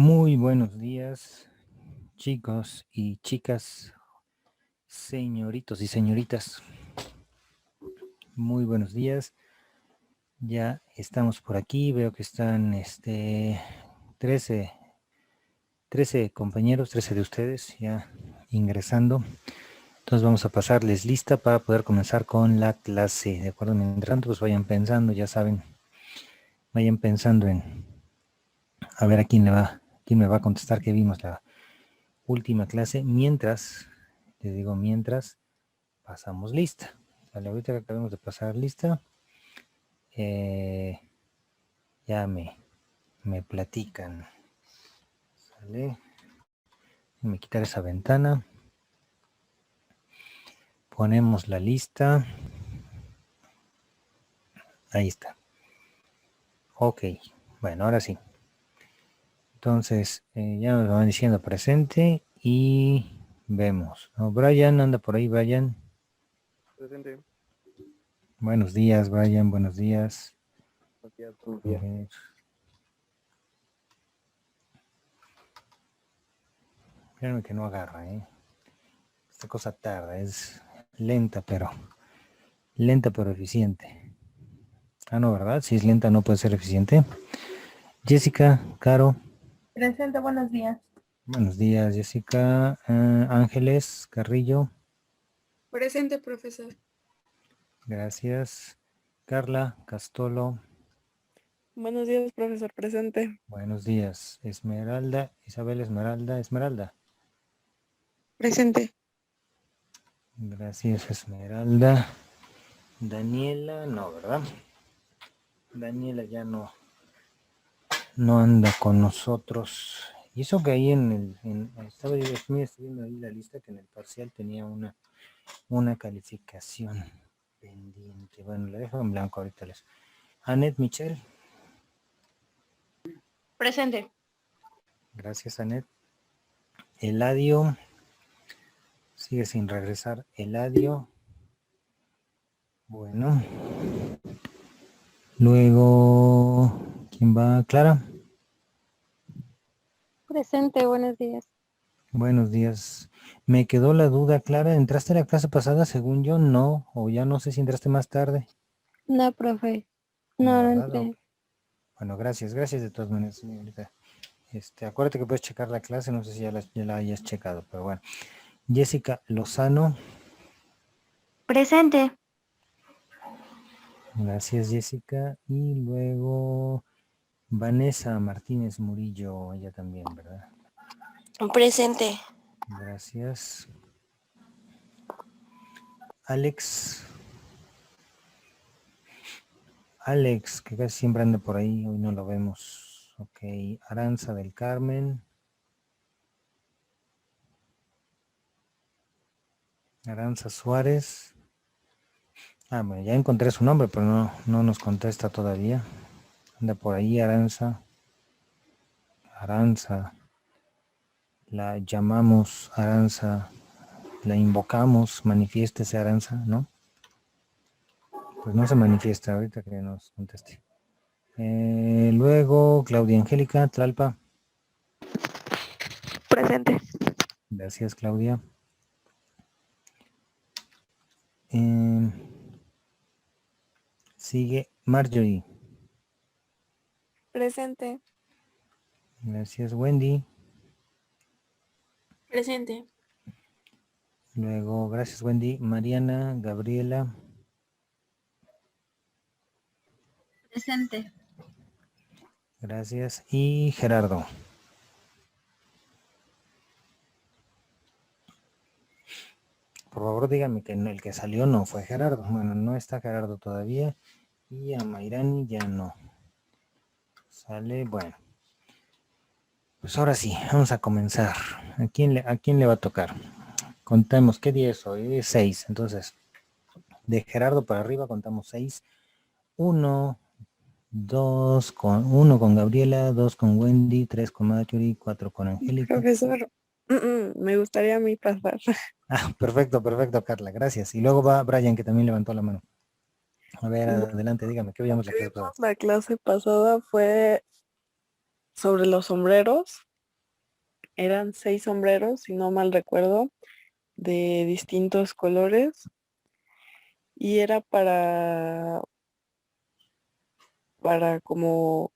Muy buenos días, chicos y chicas, señoritos y señoritas. Muy buenos días. Ya estamos por aquí. Veo que están 13 compañeros, 13 de ustedes ya ingresando. Entonces vamos a pasarles lista para poder comenzar con la clase. ¿De acuerdo? Mientras tanto, pues vayan pensando, ya saben, vayan pensando en a ver a quién me va a contestar que vimos la última clase. Mientras, les digo mientras, pasamos lista. Vale, ahorita que acabemos de pasar lista, ya me platican. ¿Sale? Me quitar esa ventana. Ponemos la lista. Ahí está. Ok, bueno, ahora sí. Entonces, ya nos van diciendo presente y vemos. ¿No? Brian, anda por ahí, Brian. Presente. Buenos días, Brian, buenos días. Buenos días. Créanme que no agarra, ¿eh? Esta cosa tarda, es lenta pero eficiente. Ah, no, ¿verdad? Si es lenta no puede ser eficiente. Jessica, Caro. Presente, buenos días. Buenos días, Jessica. Ángeles, Carrillo. Presente, profesor. Gracias. Carla, Castolo. Buenos días, profesor. Presente. Buenos días. Esmeralda, Isabel Esmeralda. Presente. Gracias, Esmeralda. Daniela, no, ¿verdad? Daniela ya no anda con nosotros. Y eso que ahí estaba viendo ahí la lista que en el parcial tenía una calificación pendiente. Bueno, la dejo en blanco ahorita les. Annette Michel. Presente. Gracias, Annette. Eladio. Sigue sin regresar Eladio. Bueno. Luego, ¿quién va? Clara. Presente, buenos días. Buenos días. Me quedó la duda, Clara. ¿Entraste a la clase pasada? Según yo, no. O ya no sé si entraste más tarde. No, profe. No, No, no ¿verdad? entré. Bueno, gracias. Gracias de todas maneras, señorita. Acuérdate que puedes checar la clase. No sé si ya la hayas checado, pero bueno. Jessica Lozano. Presente. Gracias, Jessica. Y luego Vanessa Martínez Murillo, ella también, ¿verdad? Presente. Gracias. Alex, que casi siempre anda por ahí, hoy no lo vemos. Ok, Aranza del Carmen. Aranza Suárez. Ah, bueno, ya encontré su nombre, pero no nos contesta todavía. Anda por ahí Aranza. Aranza. La llamamos Aranza. La invocamos. Manifiéstese Aranza, ¿no? Pues no se manifiesta ahorita que nos conteste. Luego, Claudia Angélica, Tlalpa. Presente. Gracias, Claudia. Sigue Marjorie. Presente. Gracias, Wendy. Presente. Luego, gracias, Wendy. Mariana, Gabriela. Presente. Gracias. Y Gerardo. Por favor, díganme que el que salió no fue Gerardo. Bueno, no está Gerardo todavía. Y a Mayrani ya no. Sale, bueno. Pues ahora sí, vamos a comenzar. ¿A quién le va a tocar? Contemos, ¿qué día es hoy? Es 6. Entonces, de Gerardo para arriba contamos 6. 1 con Gabriela, 2 con Wendy, 3 con Marjorie, 4 con Angélica. Profesor, me gustaría a mí pasar. Ah, perfecto, Carla, gracias. Y luego va Brian, que también levantó la mano. A ver, adelante, dígame, ¿qué veíamos la clase pasada? La clase pasada fue sobre los sombreros eran 6 sombreros, si no mal recuerdo, de distintos colores. Y era para como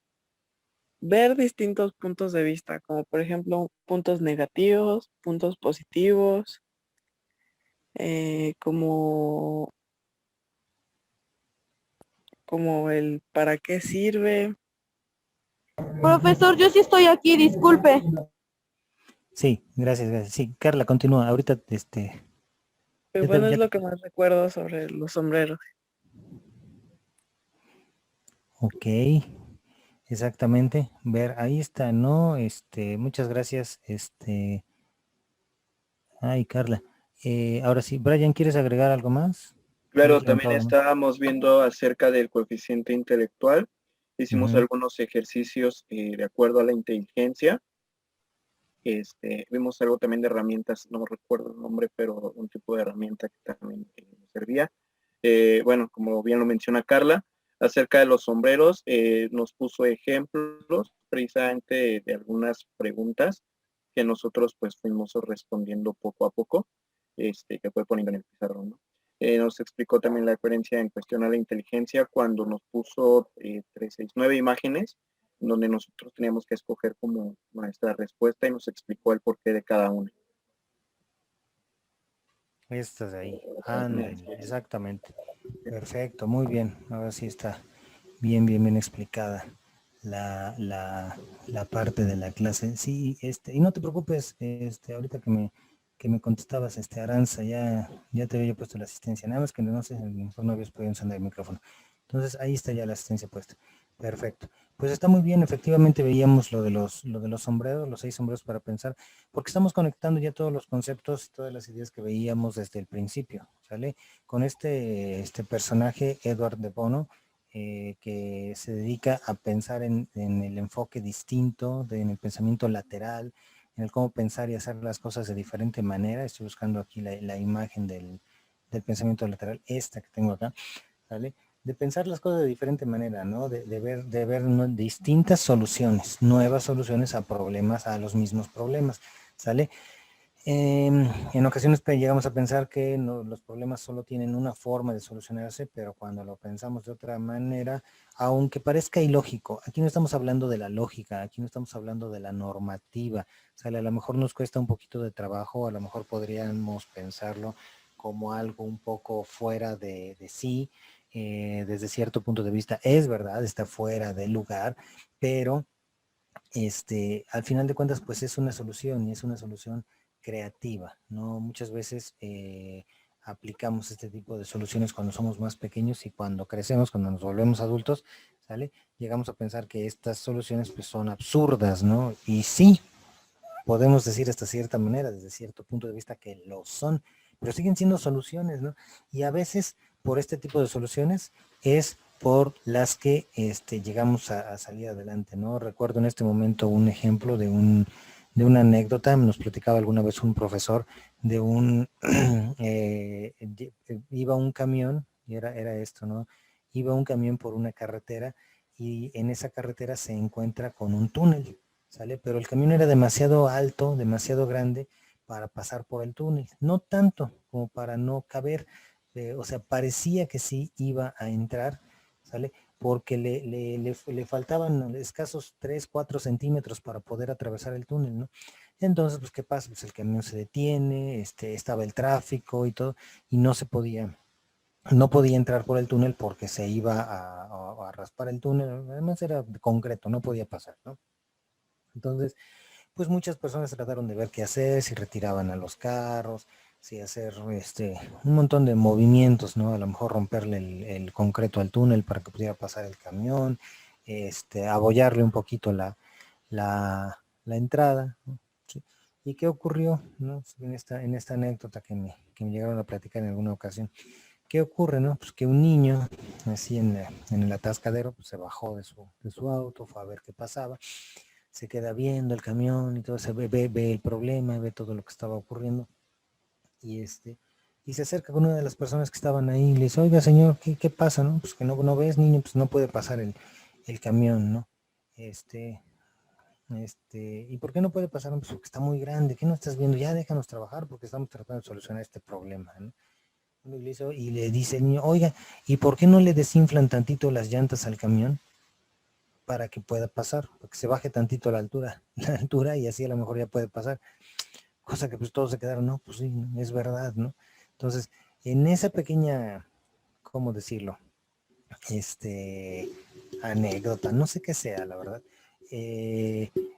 ver distintos puntos de vista, como por ejemplo puntos negativos, puntos positivos, como el para qué sirve. Profesor, yo sí estoy aquí, disculpe. Sí, gracias, gracias. Sí, Carla, continúa. Ahorita, Pero ya te- bueno, es ya- lo que más recuerdo sobre los sombreros. ok, exactamente. Ver, ahí está, ¿no? Muchas gracias. Ay, Carla. Ahora sí, Brian, ¿quieres agregar algo más? ¿Hemos Claro, también levantado la mano? estábamos viendo acerca del coeficiente intelectual. Hicimos Ujú. algunos ejercicios de acuerdo a la inteligencia. Vimos algo también de herramientas, no recuerdo el nombre, pero un tipo de herramienta que también nos servía. Bueno, como bien lo menciona Carla, acerca de los sombreros, nos puso ejemplos precisamente de algunas preguntas que nosotros pues fuimos respondiendo poco a poco, que fue poniendo en el pizarrón, ¿no? Nos explicó también la diferencia en cuestión a la inteligencia cuando nos puso 369 imágenes donde nosotros teníamos que escoger como nuestra respuesta y nos explicó el porqué de cada una. Estas de ahí. Ándale, exactamente. Perfecto, muy bien. Ahora sí está bien, bien, bien explicada la parte de la clase. Sí, y no te preocupes, ahorita que me contestabas, Aranza, ya te había puesto la asistencia. Nada más que no sé, a lo mejor no habías podido encender el micrófono. Entonces ahí está ya la asistencia puesta. Perfecto. Pues está muy bien, efectivamente veíamos lo de los sombreros, los 6 sombreros para pensar, porque estamos conectando ya todos los conceptos, todas las ideas que veíamos desde el principio, ¿sale? Con este personaje, Edward de Bono, que se dedica a pensar en el enfoque distinto, en el pensamiento lateral, en el cómo pensar y hacer las cosas de diferente manera. Estoy buscando aquí la imagen del pensamiento lateral, esta que tengo acá, ¿vale? De pensar las cosas de diferente manera, ¿no? De ver ¿no? distintas soluciones, nuevas soluciones a problemas, a los mismos problemas, ¿sale? En ocasiones llegamos a pensar que los problemas solo tienen una forma de solucionarse, pero cuando lo pensamos de otra manera, aunque parezca ilógico, aquí no estamos hablando de la lógica, aquí no estamos hablando de la normativa, ¿sale? A lo mejor nos cuesta un poquito de trabajo, a lo mejor podríamos pensarlo como algo un poco fuera de sí, desde cierto punto de vista, es verdad, está fuera del lugar, pero al final de cuentas, pues es una solución y es una solución creativa, ¿no? Muchas veces aplicamos este tipo de soluciones cuando somos más pequeños y cuando crecemos, cuando nos volvemos adultos, ¿sale? Llegamos a pensar que estas soluciones pues son absurdas, ¿no? Y sí, podemos decir hasta cierta manera, desde cierto punto de vista que lo son, pero siguen siendo soluciones, ¿no? Y a veces por este tipo de soluciones es por las que llegamos a salir adelante, ¿no? Recuerdo en este momento un ejemplo de una anécdota, nos platicaba alguna vez un profesor de iba un camión, y era esto, ¿no? Iba un camión por una carretera y en esa carretera se encuentra con un túnel, ¿sale? Pero el camión era demasiado alto, demasiado grande para pasar por el túnel, no tanto como para no caber, o sea, parecía que sí iba a entrar, ¿sale? Porque le faltaban escasos 3, 4 centímetros para poder atravesar el túnel, ¿no? Entonces, pues, ¿qué pasa? Pues el camión se detiene, estaba el tráfico y todo, y no podía entrar por el túnel porque se iba a raspar el túnel, además era de concreto, no podía pasar, ¿no? Entonces, pues muchas personas trataron de ver qué hacer, si retiraban a los carros, si hacer un montón de movimientos, ¿no? A lo mejor romperle el concreto al túnel para que pudiera pasar el camión, abollarle un poquito la entrada, ¿no? ¿Sí? ¿Y qué ocurrió, ¿no? En esta anécdota que me llegaron a platicar en alguna ocasión? ¿Qué ocurre, no? Pues que un niño, así en el atascadero, pues se bajó de su auto, fue a ver qué pasaba, se queda viendo el camión y todo, ve el problema, ve todo lo que estaba ocurriendo y y se acerca con una de las personas que estaban ahí y le dice, oiga señor, ¿qué pasa, no? Pues que no ves, niño, pues no puede pasar el camión, ¿no? ¿Y por qué no puede pasar? Pues porque está muy grande. ¿Qué no estás viendo? Ya déjanos trabajar porque estamos tratando de solucionar este problema, ¿no? Y le dice el niño, oiga, ¿y por qué no le desinflan tantito las llantas al camión para que pueda pasar? Para que se baje tantito la altura, la altura y así a lo mejor ya puede pasar. Cosa que pues todos se quedaron, no, pues sí, ¿no? Es verdad, ¿no? Entonces, en esa pequeña, ¿cómo decirlo? Anécdota, no sé qué sea, la verdad.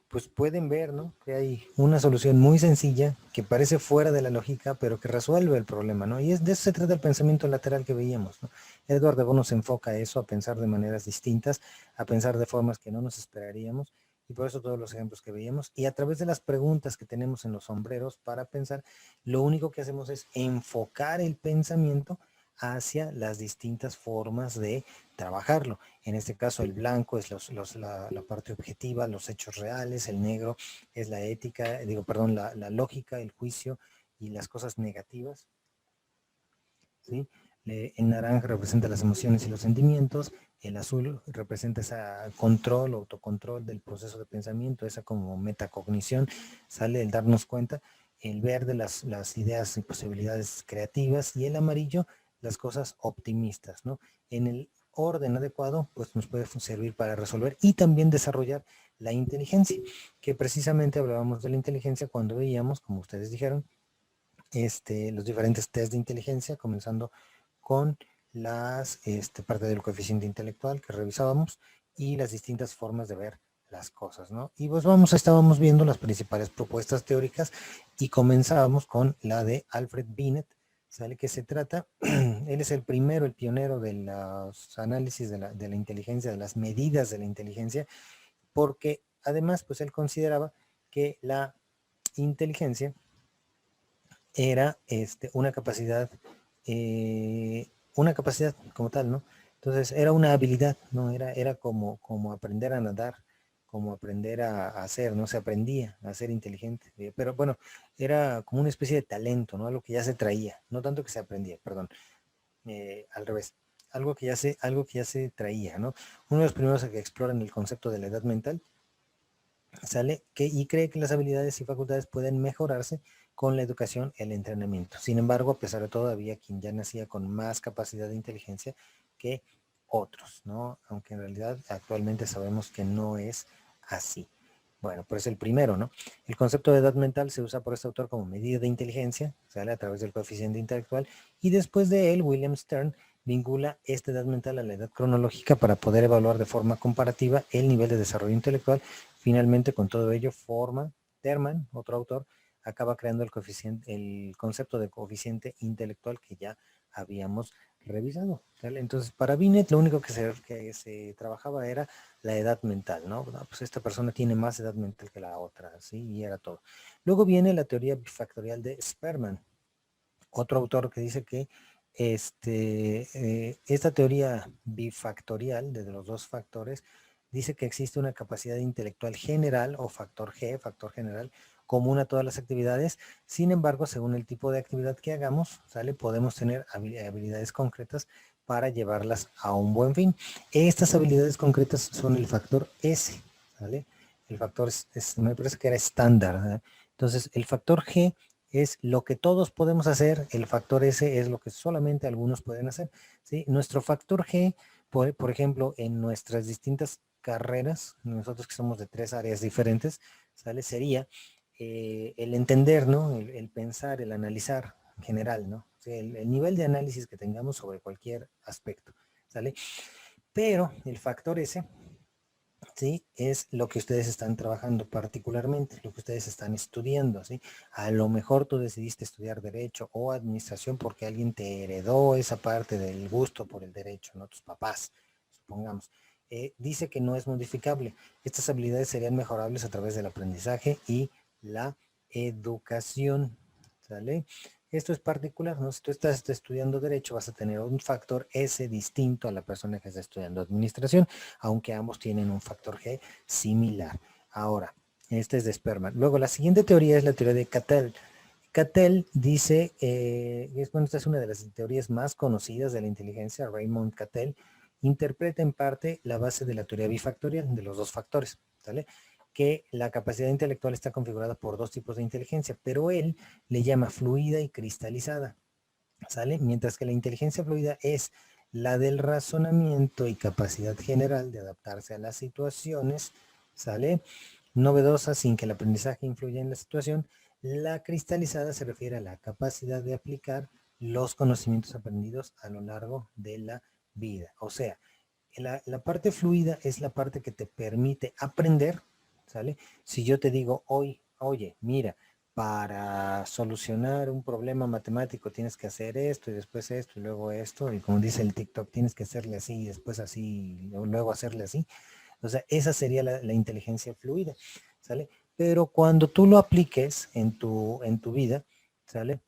Pues pueden ver, ¿no? Que hay una solución muy sencilla que parece fuera de la lógica, pero que resuelve el problema, ¿no? Y de eso se trata el pensamiento lateral que veíamos, ¿no? Edward de Bono se enfoca a eso, a pensar de maneras distintas, a pensar de formas que no nos esperaríamos, y por eso todos los ejemplos que veíamos, y a través de las preguntas que tenemos en los sombreros para pensar, lo único que hacemos es enfocar el pensamiento hacia las distintas formas de trabajarlo. En este caso el blanco es la parte objetiva, los hechos reales, el negro es la ética, la lógica, el juicio y las cosas negativas, ¿sí? El naranja representa las emociones y los sentimientos, el azul representa ese control, autocontrol del proceso de pensamiento, esa como metacognición, sale el darnos cuenta, el verde las ideas y posibilidades creativas y el amarillo las cosas optimistas, ¿no? En el orden adecuado, pues nos puede servir para resolver y también desarrollar la inteligencia, que precisamente hablábamos de la inteligencia cuando veíamos, como ustedes dijeron, los diferentes test de inteligencia, comenzando con las parte del coeficiente intelectual que revisábamos y las distintas formas de ver las cosas, ¿no? Y pues estábamos viendo las principales propuestas teóricas y comenzábamos con la de Alfred Binet, ¿sale? Que se trata, él es el primero, el pionero de los análisis de la inteligencia, de las medidas de la inteligencia, porque además, pues él consideraba que la inteligencia era una capacidad como tal, ¿no? Entonces era una habilidad, ¿no? Era como aprender a nadar, como aprender a hacer, ¿no? Se aprendía a ser inteligente, pero bueno, era como una especie de talento, ¿no? Algo que ya se traía, no tanto que se aprendía, perdón, al revés, algo que ya se traía, ¿no? Uno de los primeros que exploran el concepto de la edad mental, ¿sale? Y cree que las habilidades y facultades pueden mejorarse con la educación y el entrenamiento. Sin embargo, a pesar de todo, había quien ya nacía con más capacidad de inteligencia que otros, ¿no? Aunque en realidad actualmente sabemos que no es así. Bueno, pues el primero, ¿no? El concepto de edad mental se usa por este autor como medida de inteligencia, sale a través del coeficiente intelectual, y después de él, William Stern vincula esta edad mental a la edad cronológica para poder evaluar de forma comparativa el nivel de desarrollo intelectual. Finalmente, con todo ello, Terman, otro autor, acaba creando el concepto de coeficiente intelectual que ya habíamos revisado, ¿vale? Entonces, para Binet lo único que se trabajaba era la edad mental, ¿no? Pues esta persona tiene más edad mental que la otra, ¿sí? Y era todo. Luego viene la teoría bifactorial de Spearman, otro autor que dice que esta teoría bifactorial de los dos factores dice que existe una capacidad intelectual general o factor G, factor general, común a todas las actividades. Sin embargo, según el tipo de actividad que hagamos, ¿sale? Podemos tener habilidades concretas para llevarlas a un buen fin. Estas habilidades concretas son el factor S, ¿sale? El factor me parece que era estándar, ¿verdad? Entonces, el factor G es lo que todos podemos hacer, el factor S es lo que solamente algunos pueden hacer, ¿sí? Nuestro factor G, por ejemplo, en nuestras distintas carreras, nosotros que somos de 3 áreas diferentes, ¿sale? Sería el entender, ¿no? El pensar, el analizar en general, ¿no? O sea, el nivel de análisis que tengamos sobre cualquier aspecto, ¿sale? Pero el factor S, ¿sí? Es lo que ustedes están trabajando particularmente, lo que ustedes están estudiando, ¿sí? A lo mejor tú decidiste estudiar Derecho o Administración porque alguien te heredó esa parte del gusto por el derecho, ¿no? Tus papás, supongamos. Dice que no es modificable. Estas habilidades serían mejorables a través del aprendizaje y la educación, ¿sale? Esto es particular, ¿no? Si tú estás estudiando Derecho, vas a tener un factor S distinto a la persona que está estudiando Administración, aunque ambos tienen un factor G similar. Ahora, este es de Spearman. Luego, la siguiente teoría es la teoría de Cattell. Cattell dice, esta es una de las teorías más conocidas de la inteligencia, Raymond Cattell, interpreta en parte la base de la teoría bifactorial, de los dos factores, ¿vale? que la capacidad intelectual está configurada por dos tipos de inteligencia, pero él le llama fluida y cristalizada, ¿sale? Mientras que la inteligencia fluida es la del razonamiento y capacidad general de adaptarse a las situaciones, ¿sale? Novedosas sin que el aprendizaje influya en la situación. La cristalizada se refiere a la capacidad de aplicar los conocimientos aprendidos a lo largo de la vida. O sea, la parte fluida es la parte que te permite aprender, ¿sale? Si yo te digo hoy, oye, mira, para solucionar un problema matemático tienes que hacer esto y después esto y luego esto, y como dice el TikTok, tienes que hacerle así y después así y luego hacerle así. O sea, esa sería la inteligencia fluida, ¿sale? Pero cuando tú lo apliques en tu vida, ¿sale?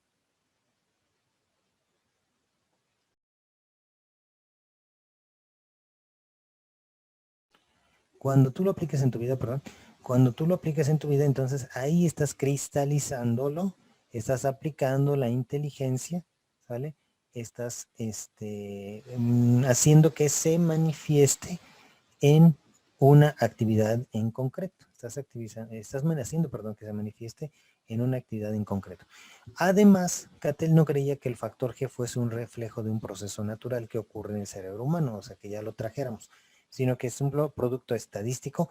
Cuando tú lo apliques en tu vida, perdón, cuando tú lo apliques en tu vida, entonces ahí estás cristalizándolo, estás aplicando la inteligencia, ¿sale? Estás haciendo que se manifieste en una actividad en concreto. Estás haciendo, perdón, que se manifieste en una actividad en concreto. Además, Cattell no creía que el factor G fuese un reflejo de un proceso natural que ocurre en el cerebro humano, o sea, que ya lo trajéramos, sino que es un producto estadístico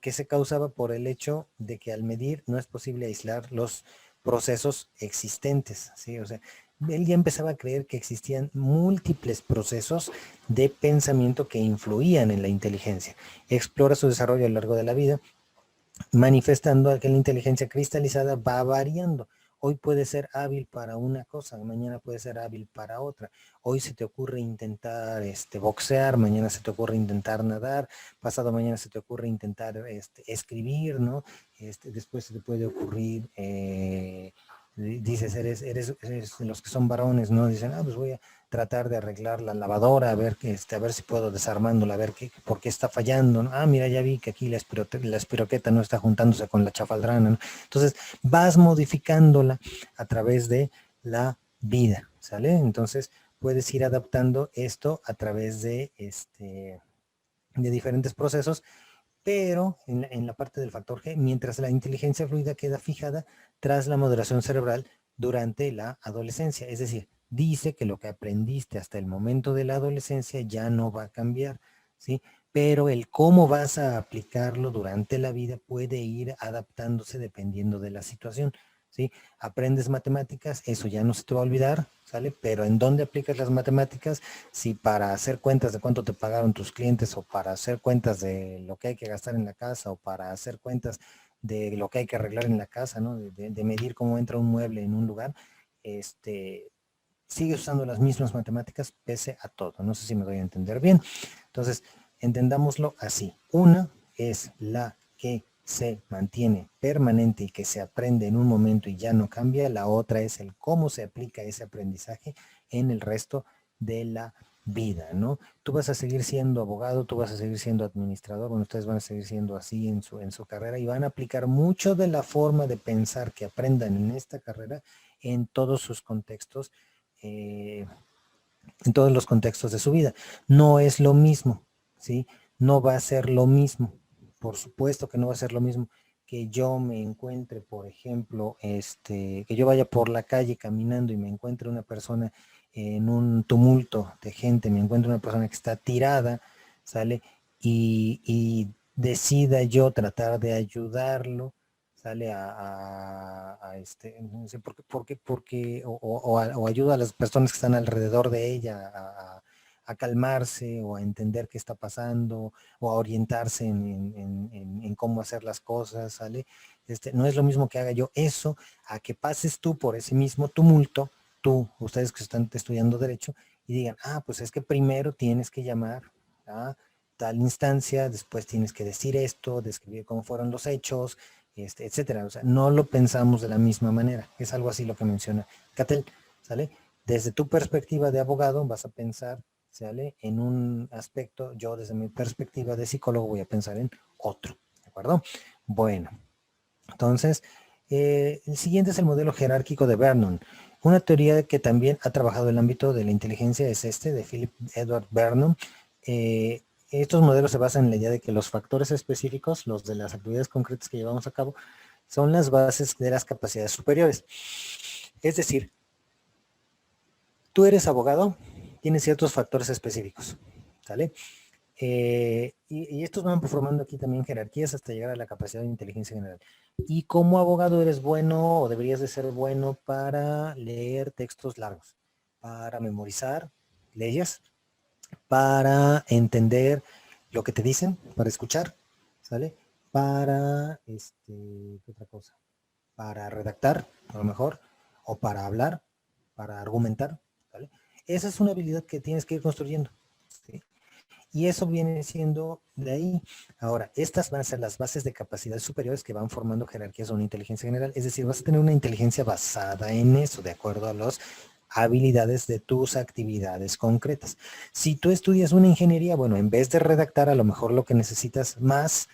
que se causaba por el hecho de que al medir no es posible aislar los procesos existentes, ¿sí? O sea, él ya empezaba a creer que existían múltiples procesos de pensamiento que influían en la inteligencia. Explora su desarrollo a lo largo de la vida, manifestando que la inteligencia cristalizada va variando. Hoy puede ser hábil para una cosa, mañana puede ser hábil para otra. Hoy se te ocurre intentar boxear, mañana se te ocurre intentar nadar, pasado mañana se te ocurre intentar escribir, ¿no? Después se te puede ocurrir, dices, eres los que son varones, ¿no? Dicen, pues voy a tratar de arreglar la lavadora, a ver si puedo desarmándola, a ver por qué está fallando, ¿no? Mira, ya vi que aquí la espiroqueta no está juntándose con la chafaldrana, ¿no? Entonces, vas modificándola a través de la vida, ¿sale? Entonces, puedes ir adaptando esto a través de diferentes procesos, pero en la parte del factor G, mientras la inteligencia fluida queda fijada tras la moderación cerebral durante la adolescencia. Es decir, dice que lo que aprendiste hasta el momento de la adolescencia ya no va a cambiar, ¿sí? Pero el cómo vas a aplicarlo durante la vida puede ir adaptándose dependiendo de la situación, ¿sí? Aprendes matemáticas, eso ya no se te va a olvidar, ¿sale? Pero ¿en dónde aplicas las matemáticas? Si para hacer cuentas de cuánto te pagaron tus clientes, o para hacer cuentas de lo que hay que gastar en la casa, o para hacer cuentas de lo que hay que arreglar en la casa, ¿no? De medir cómo entra un mueble en un lugar, sigues usando las mismas matemáticas pese a todo. No sé si me doy a entender bien. Entonces, entendámoslo así. Una es la que se mantiene permanente y que se aprende en un momento y ya no cambia. La otra es el cómo se aplica ese aprendizaje en el resto de la vida, ¿no? Tú vas a seguir siendo abogado, tú vas a seguir siendo administrador, bueno, ustedes van a seguir siendo así en su carrera y van a aplicar mucho de la forma de pensar que aprendan en esta carrera en todos sus contextos, en todos los contextos de su vida. No es lo mismo, ¿sí? No va a ser lo mismo. Por supuesto que no va a ser lo mismo que yo me encuentre, por ejemplo, que yo vaya por la calle caminando y me encuentre una persona en un tumulto de gente, me encuentre una persona que está tirada, ¿sale? Y decida yo tratar de ayudarlo, sale no sé porque o ayuda a las personas que están alrededor de ella a calmarse o a entender qué está pasando o a orientarse en cómo hacer las cosas, ¿sale? No es lo mismo que haga yo eso a que pases tú por ese mismo tumulto, ustedes que están estudiando derecho, y digan, pues es que primero tienes que llamar a tal instancia, después tienes que decir esto, describir cómo fueron los hechos, etcétera. O sea, no lo pensamos de la misma manera. Es algo así lo que menciona Cattell, ¿sale? Desde tu perspectiva de abogado vas a pensar, ¿sale? En un aspecto, yo desde mi perspectiva de psicólogo voy a pensar en otro, ¿de acuerdo? Bueno, entonces, el siguiente es el modelo jerárquico de Vernon. Una teoría que también ha trabajado el ámbito de la inteligencia es de Philip Edward Vernon. estos modelos se basan en la idea de que los factores específicos, los de las actividades concretas que llevamos a cabo, son las bases de las capacidades superiores. Es decir, tú eres abogado, tienes ciertos factores específicos, ¿sale? Y estos van formando aquí también jerarquías hasta llegar a la capacidad de inteligencia general. Y como abogado eres bueno o deberías de ser bueno para leer textos largos, para memorizar leyes, para entender lo que te dicen, para escuchar, ¿sale? Para, ¿qué otra cosa? Para redactar, a lo mejor, o para hablar, para argumentar, ¿vale? Esa es una habilidad que tienes que ir construyendo, ¿sí? Y eso viene siendo de ahí. Ahora, estas van a ser las bases de capacidades superiores que van formando jerarquías de una inteligencia general. Es decir, vas a tener una inteligencia basada en eso, de acuerdo a las habilidades de tus actividades concretas. Si tú estudias una ingeniería, bueno, en vez de redactar, a lo mejor lo que necesitas más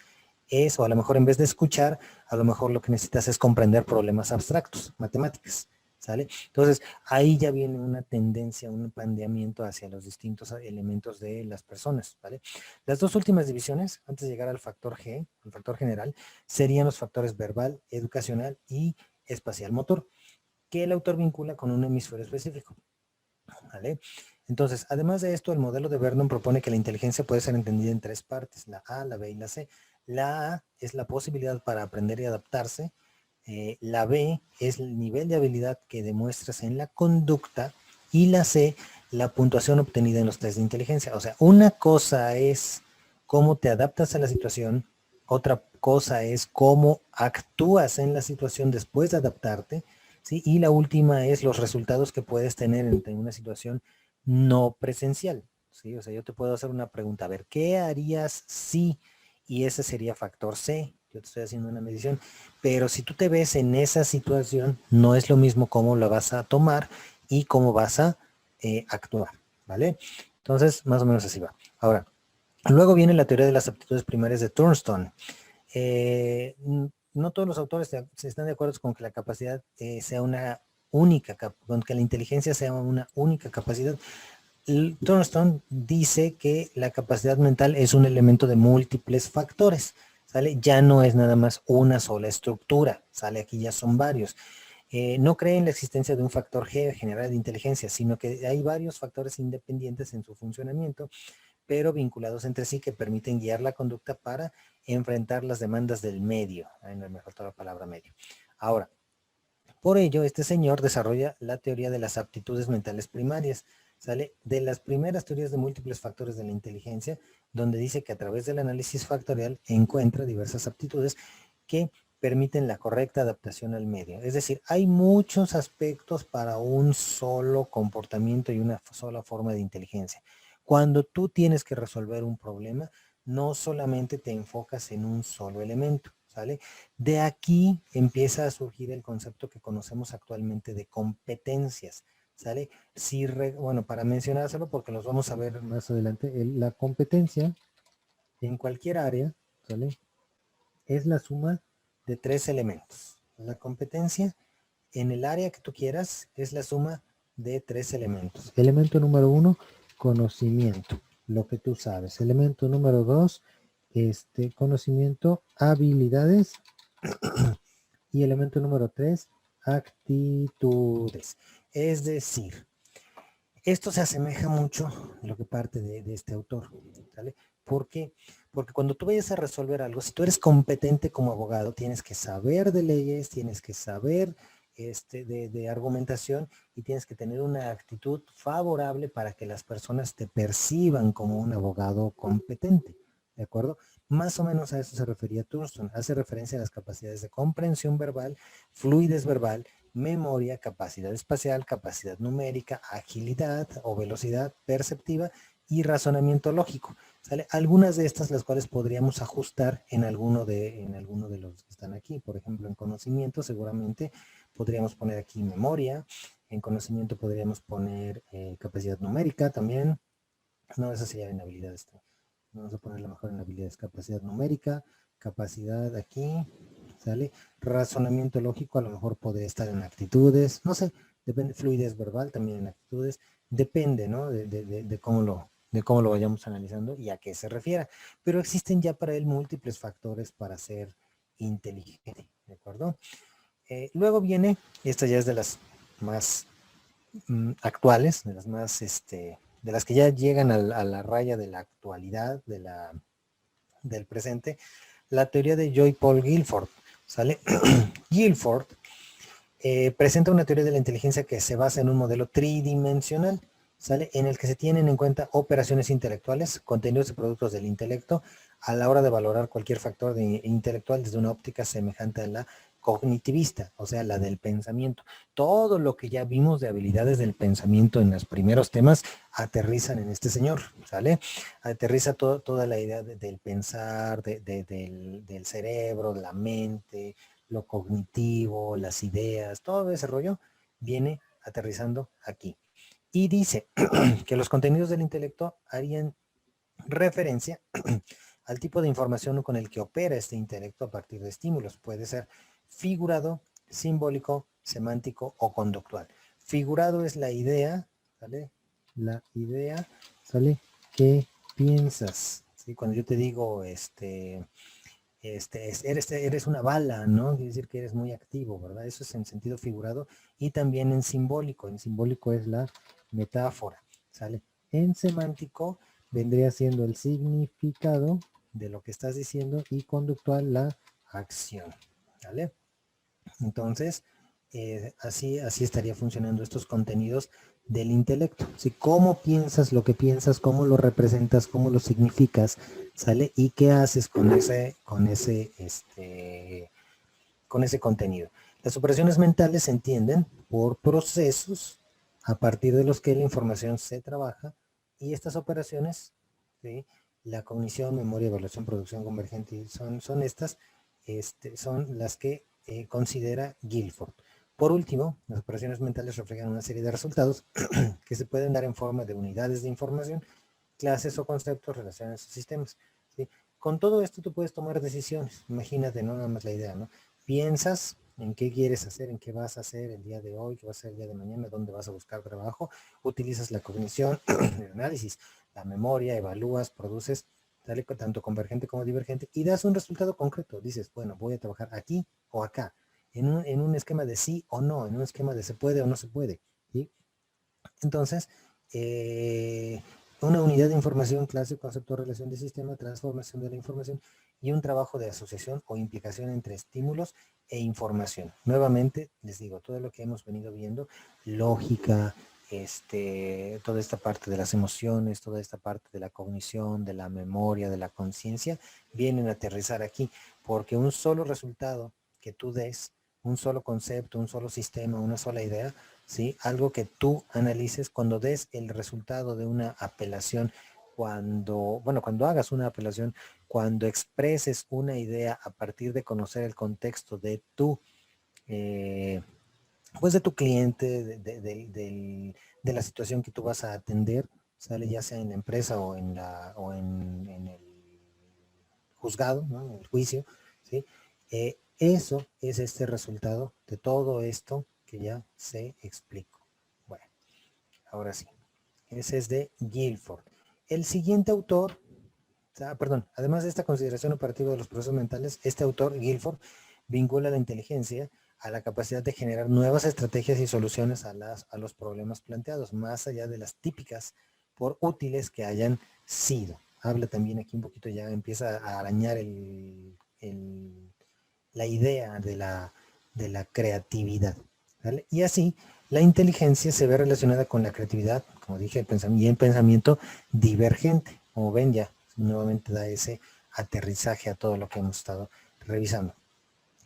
es, o a lo mejor en vez de escuchar, a lo mejor lo que necesitas es comprender problemas abstractos, matemáticas, ¿sale? Entonces, ahí ya viene una tendencia, un planteamiento hacia los distintos elementos de las personas, ¿vale? Las dos últimas divisiones, antes de llegar al factor G, el factor general, serían los factores verbal, educacional y espacial motor, que el autor vincula con un hemisferio específico, ¿vale? Entonces, además de esto, el modelo de Vernon propone que la inteligencia puede ser entendida en tres partes, la A, la B y la C. La A es la posibilidad para aprender y adaptarse. La B es el nivel de habilidad que demuestras en la conducta. Y la C, la puntuación obtenida en los test de inteligencia. O sea, una cosa es cómo te adaptas a la situación, otra cosa es cómo actúas en la situación después de adaptarte, ¿sí? Y la última es los resultados que puedes tener en una situación no presencial, ¿sí? O sea, yo te puedo hacer una pregunta, a ver, ¿qué harías si? Y ese sería factor C. Yo te estoy haciendo una medición, pero si tú te ves en esa situación, no es lo mismo cómo la vas a tomar y cómo vas a actuar, ¿vale? Entonces, más o menos así va. Ahora, luego viene la teoría de las aptitudes primarias de Thornstone. No todos los autores se están de acuerdo con que la capacidad sea una única, con que la inteligencia sea una única capacidad. Thornstone dice que la capacidad mental es un elemento de múltiples factores, ¿sale? Ya no es nada más una sola estructura, ¿sale? Aquí ya son varios. No cree en la existencia de un factor G general de inteligencia, sino que hay varios factores independientes en su funcionamiento, pero vinculados entre sí que permiten guiar la conducta para enfrentar las demandas del medio. Ay, no me faltó la palabra medio. Ahora, por ello, este señor desarrolla la teoría de las aptitudes mentales primarias, ¿sale? De las primeras teorías de múltiples factores de la inteligencia, donde dice que a través del análisis factorial encuentra diversas aptitudes que permiten la correcta adaptación al medio. Es decir, hay muchos aspectos para un solo comportamiento y una sola forma de inteligencia. Cuando tú tienes que resolver un problema, no solamente te enfocas en un solo elemento, ¿sale? De aquí empieza a surgir el concepto que conocemos actualmente de competencias, ¿sale? Si bueno, para mencionárselo, porque los vamos a ver más adelante, la competencia en cualquier área, ¿sale? Es la suma de tres elementos. La competencia en el área que tú quieras es la suma de tres elementos. Elemento número 1, conocimiento, lo que tú sabes. Elemento número 2, conocimiento, habilidades. Y elemento número 3, actitudes. Es decir, esto se asemeja mucho a lo que parte de este autor, ¿sale? ¿Por qué? Porque cuando tú vayas a resolver algo, si tú eres competente como abogado, tienes que saber de leyes, tienes que saber de argumentación y tienes que tener una actitud favorable para que las personas te perciban como un abogado competente, ¿de acuerdo? Más o menos a eso se refería Thurston. Hace referencia a las capacidades de comprensión verbal, fluidez verbal, memoria, capacidad espacial, capacidad numérica, agilidad o velocidad perceptiva y razonamiento lógico, ¿sale? Algunas de estas las cuales podríamos ajustar en alguno de los que están aquí. Por ejemplo, en conocimiento seguramente podríamos poner aquí memoria, en conocimiento podríamos poner capacidad numérica también. No, esa sería en habilidades. Vamos a ponerlo mejor en habilidades, capacidad numérica, capacidad aquí, ¿sale? Razonamiento lógico a lo mejor podría estar en actitudes, no sé, depende, fluidez verbal también en actitudes, depende, ¿no? De cómo de cómo lo vayamos analizando y a qué se refiera. Pero existen ya para él múltiples factores para ser inteligente, ¿de acuerdo? Luego viene, esta ya es de las más actuales, de las más, de las que ya llegan a la raya de la actualidad, del presente, la teoría de Joy Paul Guilford, ¿sale? Guilford presenta una teoría de la inteligencia que se basa en un modelo tridimensional, ¿sale? En el que se tienen en cuenta operaciones intelectuales, contenidos y productos del intelecto, a la hora de valorar cualquier factor intelectual desde una óptica semejante a la cognitivista, o sea, la del pensamiento. Todo lo que ya vimos de habilidades del pensamiento en los primeros temas aterrizan en este señor, ¿sale? Aterriza toda la idea del pensar, del cerebro, de la mente, lo cognitivo, las ideas, todo ese rollo viene aterrizando aquí. Y dice que los contenidos del intelecto harían referencia al tipo de información con el que opera este intelecto a partir de estímulos. Puede ser figurado, simbólico, semántico o conductual. Figurado es la idea, ¿sale? La idea, ¿sale? ¿Qué piensas? ¿Sí? Cuando yo te digo, eres una bala, ¿no? Quiere decir que eres muy activo, ¿verdad? Eso es en sentido figurado y también en simbólico. En simbólico es la metáfora, ¿sale? En semántico vendría siendo el significado de lo que estás diciendo y conductual la acción, ¿vale? Entonces, así estaría funcionando estos contenidos del intelecto. ¿Sí? Cómo piensas lo que piensas, cómo lo representas, cómo lo significas, ¿sale? Y qué haces con ese contenido. Las operaciones mentales se entienden por procesos a partir de los que la información se trabaja y estas operaciones, ¿sí? La cognición, memoria, evaluación, producción convergente, son estas, son las que considera Guilford. Por último, las operaciones mentales reflejan una serie de resultados que se pueden dar en forma de unidades de información, clases o conceptos relacionados a sistemas, ¿sí? Con todo esto tú puedes tomar decisiones. Imagínate, no nada más la idea, ¿no? Piensas en qué quieres hacer, en qué vas a hacer el día de hoy, qué vas a hacer el día de mañana, dónde vas a buscar trabajo, utilizas la cognición, el análisis, la memoria, evalúas, produces, tanto convergente como divergente, y das un resultado concreto. Dices, bueno, voy a trabajar aquí o acá, en un esquema de sí o no, en un esquema de se puede o no se puede, ¿sí? Entonces, una unidad de información, clase, concepto, relación de sistema, transformación de la información y un trabajo de asociación o implicación entre estímulos e información. Nuevamente, les digo, todo lo que hemos venido viendo, lógica, toda esta parte de las emociones, toda esta parte de la cognición, de la memoria, de la conciencia, vienen a aterrizar aquí, porque un solo resultado que tú des, un solo concepto, un solo sistema, una sola idea, ¿sí? Algo que tú analices cuando des el resultado de una apelación, cuando hagas una apelación, cuando expreses una idea a partir de conocer el contexto de tu, pues de tu cliente, de la situación que tú vas a atender, sale ya sea en la empresa o en el juzgado, ¿no? En el juicio, ¿sí? Eso es este resultado de todo esto que ya se explicó. Bueno, ahora sí. Ese es de Guilford. El siguiente autor, además de esta consideración operativa de los procesos mentales, este autor, Guilford, vincula la inteligencia a la capacidad de generar nuevas estrategias y soluciones a los problemas planteados, más allá de las típicas, por útiles que hayan sido. Habla también aquí un poquito, ya empieza a arañar la idea de la creatividad, ¿vale? Y así, la inteligencia se ve relacionada con la creatividad, como dije, y el pensamiento divergente. Como ven, ya nuevamente da ese aterrizaje a todo lo que hemos estado revisando.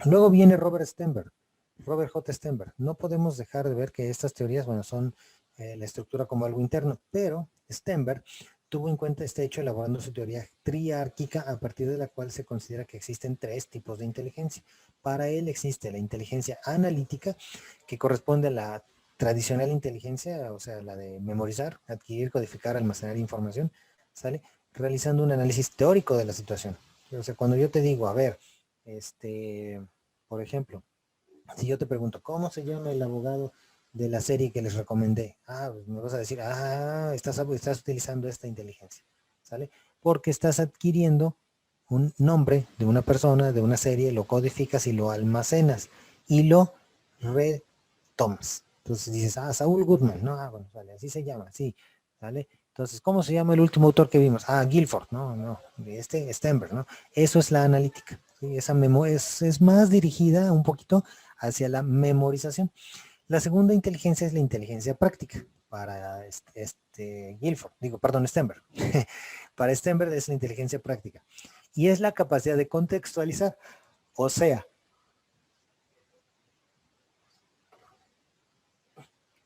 Luego viene Robert J. Stenberg. No podemos dejar de ver que estas teorías, bueno, son la estructura como algo interno, pero Stenberg tuvo en cuenta este hecho elaborando su teoría triárquica, a partir de la cual se considera que existen tres tipos de inteligencia. Para él existe la inteligencia analítica, que corresponde a la tradicional inteligencia, o sea, la de memorizar, adquirir, codificar, almacenar información, ¿sale? Realizando un análisis teórico de la situación. O sea, cuando yo te digo, a ver, por ejemplo, si yo te pregunto, ¿cómo se llama el abogado de la serie que les recomendé. Pues me vas a decir, estás utilizando esta inteligencia, ¿sale? Porque estás adquiriendo un nombre de una persona, de una serie, lo codificas y lo almacenas y lo retomas. Entonces dices, Saúl Goodman, ¿no? Bueno, vale, así se llama, sí, ¿vale? Entonces, ¿cómo se llama el último autor que vimos? Guilford, no, Stenberg, ¿no? Eso es la analítica, ¿sí? Esa memoria es más dirigida un poquito hacia la memorización. La segunda inteligencia es la inteligencia práctica para Stenberg. Para Stenberg es la inteligencia práctica. Y es la capacidad de contextualizar. O sea,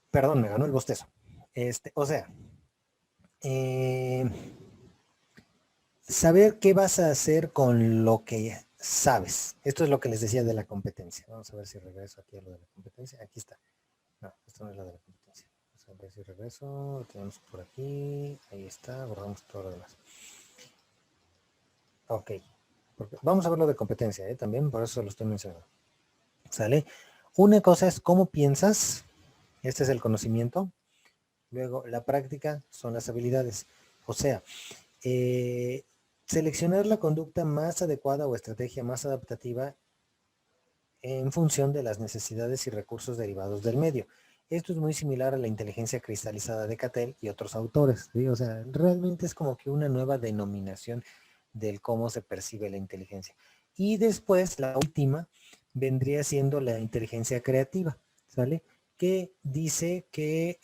perdón, me ganó el bostezo. Saber qué vas a hacer con lo que sabes. Esto es lo que les decía de la competencia. Vamos a ver si regreso aquí a lo de la competencia. Aquí está. No, esto no es lo de la competencia. Vamos a ver si regreso. Lo tenemos por aquí. Ahí está. Borramos todo lo demás. Ok. Vamos a ver lo de competencia, también, por eso lo estoy mencionando. ¿Sale? Una cosa es cómo piensas. Este es el conocimiento. Luego, la práctica son las habilidades. O sea, seleccionar la conducta más adecuada o estrategia más adaptativa en función de las necesidades y recursos derivados del medio. Esto es muy similar a la inteligencia cristalizada de Cattell y otros autores, ¿sí? O sea, realmente es como que una nueva denominación del cómo se percibe la inteligencia. Y después, la última, vendría siendo la inteligencia creativa, ¿sale? Que dice que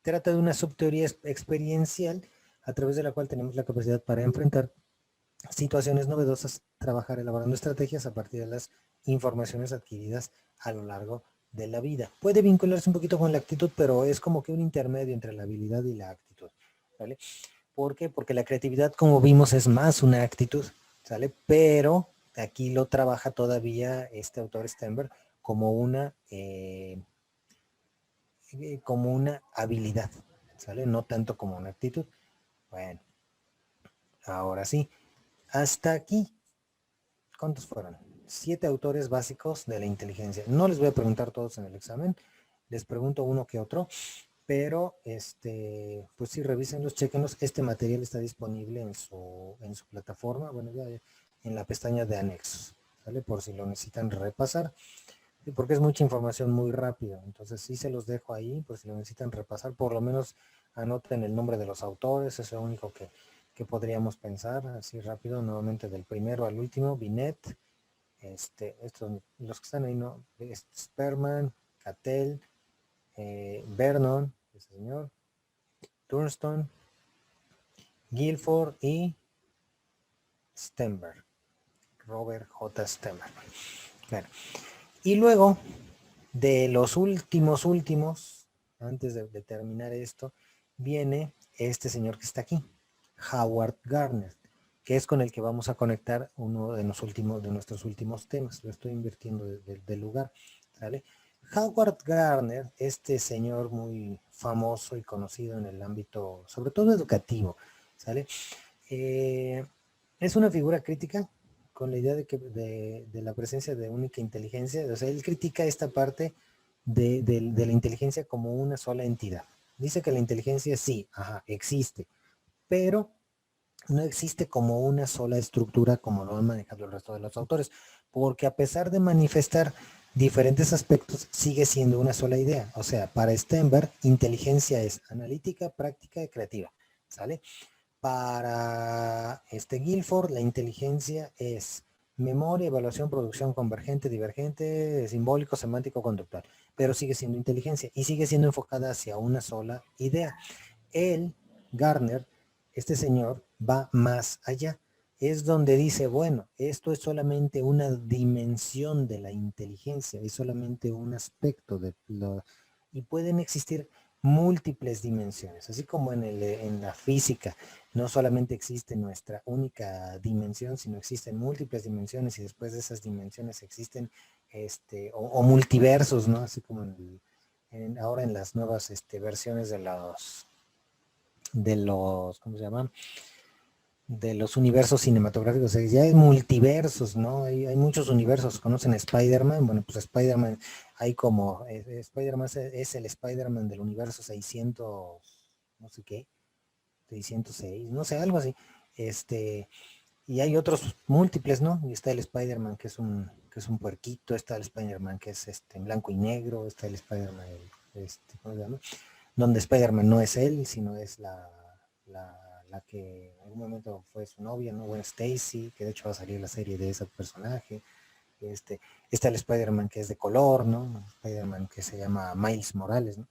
trata de una subteoría experiencial a través de la cual tenemos la capacidad para enfrentar situaciones novedosas, trabajar elaborando estrategias a partir de las informaciones adquiridas a lo largo de la vida. Puede vincularse un poquito con la actitud, pero es como que un intermedio entre la habilidad y la actitud, ¿vale? ¿Por qué? Porque la creatividad, como vimos, es más una actitud, ¿sale? Pero aquí lo trabaja todavía este autor Stenberg como una habilidad, ¿sale? No tanto como una actitud. Bueno, ahora sí. Hasta aquí, ¿cuántos fueron? 7 autores básicos de la inteligencia. No les voy a preguntar todos en el examen, les pregunto uno que otro, pero pues sí, revísenlos, chequenlos. Este material está disponible en su plataforma, bueno, ya en la pestaña de anexos, ¿vale? Por si lo necesitan repasar, porque es mucha información muy rápido, entonces sí se los dejo ahí, por si lo necesitan repasar, por lo menos anoten el nombre de los autores, es lo único que podríamos pensar, así rápido, nuevamente del primero al último. Binet, estos, los que están ahí, ¿no? Sperman, Cattell, Vernon, ese señor, Thurston, Guilford y Stenberg, Robert J. Stenberg. Bueno, y luego de los últimos, antes de terminar esto, viene este señor que está aquí, Howard Gardner, que es con el que vamos a conectar uno de nuestros últimos temas. Lo estoy invirtiendo del lugar, ¿vale? Howard Gardner, este señor muy famoso y conocido en el ámbito, sobre todo educativo, ¿sale? Es una figura crítica con la idea de la presencia de única inteligencia. O sea, él critica esta parte de la inteligencia como una sola entidad. Dice que la inteligencia sí, existe, pero no existe como una sola estructura como lo han manejado el resto de los autores, porque a pesar de manifestar diferentes aspectos, sigue siendo una sola idea. O sea, para Stenberg, inteligencia es analítica, práctica y creativa, ¿sale? Para Guilford, la inteligencia es memoria, evaluación, producción convergente, divergente, simbólico, semántico, conductual, pero sigue siendo inteligencia y sigue siendo enfocada hacia una sola idea. Él, Gardner, este señor, va más allá. Es donde dice, bueno, esto es solamente una dimensión de la inteligencia, es solamente un aspecto y pueden existir múltiples dimensiones, así como en la física, no solamente existe nuestra única dimensión, sino existen múltiples dimensiones y después de esas dimensiones existen o multiversos, ¿no? Así como ahora en las nuevas versiones de los, ¿cómo se llaman? de los universos cinematográficos, ya hay multiversos, ¿no? Hay muchos universos. ¿Conocen a Spider-Man? Bueno, pues Spider-Man, hay como, Spider-Man es el Spider-Man del universo 600, no sé qué, 606, no sé, algo así. Y hay otros múltiples, ¿no? Y está el Spider-Man que es un puerquito, está el Spider-Man que es en blanco y negro, está el Spider-Man, ¿cómo se llama? Donde Spider-Man no es él, sino es la que en algún momento fue su novia, ¿no? Gwen Stacy, que de hecho va a salir la serie de ese personaje. Está el Spider-Man que es de color, ¿no? Spider-Man que se llama Miles Morales, ¿no?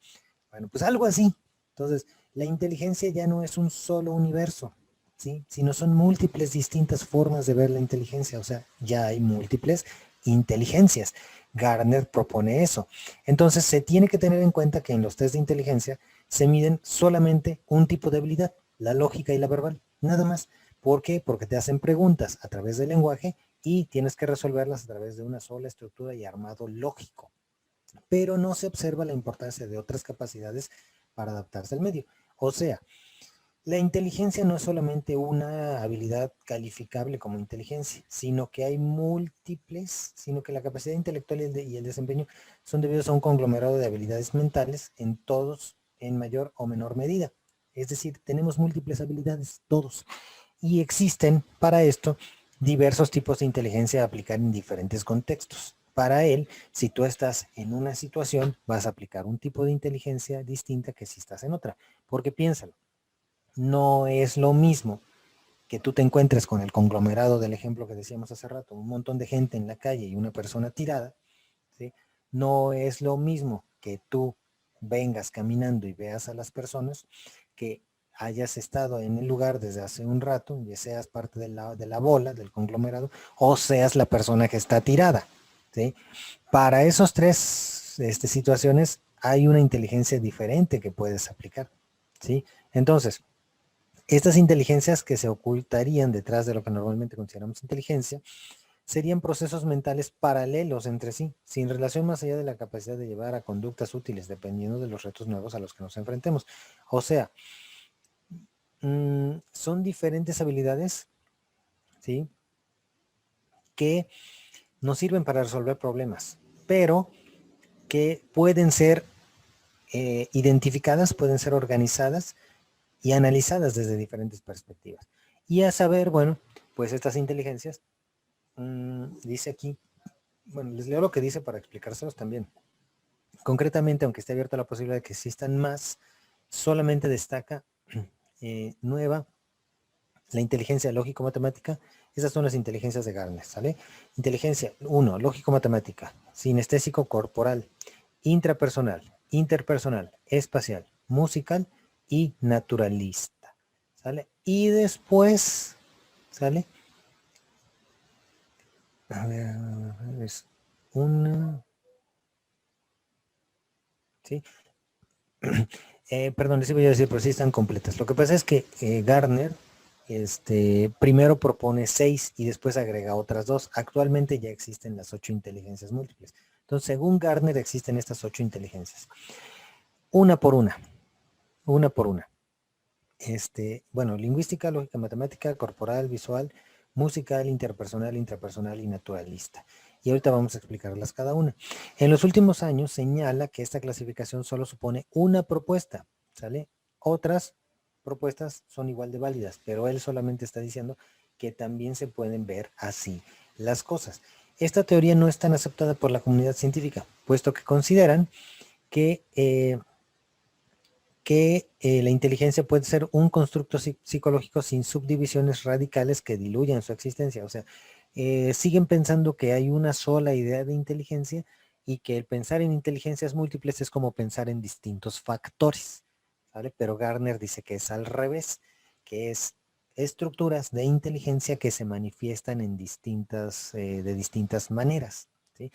Bueno, pues algo así. Entonces, la inteligencia ya no es un solo universo, ¿sí? Sino son múltiples distintas formas de ver la inteligencia, o sea, ya hay múltiples inteligencias. Gardner propone eso. Entonces, se tiene que tener en cuenta que en los test de inteligencia se miden solamente un tipo de habilidad, la lógica y la verbal, nada más. ¿Por qué? Porque te hacen preguntas a través del lenguaje y tienes que resolverlas a través de una sola estructura y armado lógico. Pero no se observa la importancia de otras capacidades para adaptarse al medio. O sea, la inteligencia no es solamente una habilidad calificable como inteligencia, sino que hay múltiples, sino que la capacidad intelectual y el desempeño son debidos a un conglomerado de habilidades mentales en todos en mayor o menor medida. Es decir, tenemos múltiples habilidades, todos. Y existen para esto diversos tipos de inteligencia a aplicar en diferentes contextos. Para él, si tú estás en una situación, vas a aplicar un tipo de inteligencia distinta que si estás en otra. Porque piénsalo, no es lo mismo que tú te encuentres con el conglomerado del ejemplo que decíamos hace rato, un montón de gente en la calle y una persona tirada, ¿sí? No es lo mismo que tú vengas caminando y veas a las personas que hayas estado en el lugar desde hace un rato, ya seas parte de la bola, del conglomerado, o seas la persona que está tirada, ¿sí? Para esos tres situaciones hay una inteligencia diferente que puedes aplicar, ¿sí? Entonces, estas inteligencias que se ocultarían detrás de lo que normalmente consideramos inteligencia serían procesos mentales paralelos entre sí, sin relación más allá de la capacidad de llevar a conductas útiles, dependiendo de los retos nuevos a los que nos enfrentemos. O sea, son diferentes habilidades, ¿sí? Que nos sirven para resolver problemas, pero que pueden ser identificadas, pueden ser organizadas y analizadas desde diferentes perspectivas. Y a saber, bueno, pues estas inteligencias, dice aquí, bueno, les leo lo que dice para explicárselos también. Concretamente, aunque esté abierta la posibilidad de que existan más, solamente destaca nueva la inteligencia lógico-matemática. Esas son las inteligencias de Gardner, ¿sale? Inteligencia 1, lógico-matemática, sinestésico corporal, intrapersonal, interpersonal, espacial, musical y naturalista, ¿sale? Y después, ¿sale? A ver, es una... ¿Sí? Perdón, les iba a decir, pero sí están completas. Lo que pasa es que Gardner primero propone 6 y después agrega otras 2. Actualmente ya existen las 8 inteligencias múltiples. Entonces, según Gardner, existen estas 8 inteligencias. Una por una. Una por una. Bueno, lingüística, lógica, matemática, corporal, visual, musical, interpersonal, intrapersonal y naturalista. Y ahorita vamos a explicarlas cada una. En los últimos años señala que esta clasificación solo supone una propuesta, ¿sale? Otras propuestas son igual de válidas, pero él solamente está diciendo que también se pueden ver así las cosas. Esta teoría no es tan aceptada por la comunidad científica, puesto que consideran que la inteligencia puede ser un constructo psicológico sin subdivisiones radicales que diluyan su existencia. O sea, siguen pensando que hay una sola idea de inteligencia y que el pensar en inteligencias múltiples es como pensar en distintos factores, ¿vale? Pero Gardner dice que es al revés, que es estructuras de inteligencia que se manifiestan en de distintas maneras, ¿sí?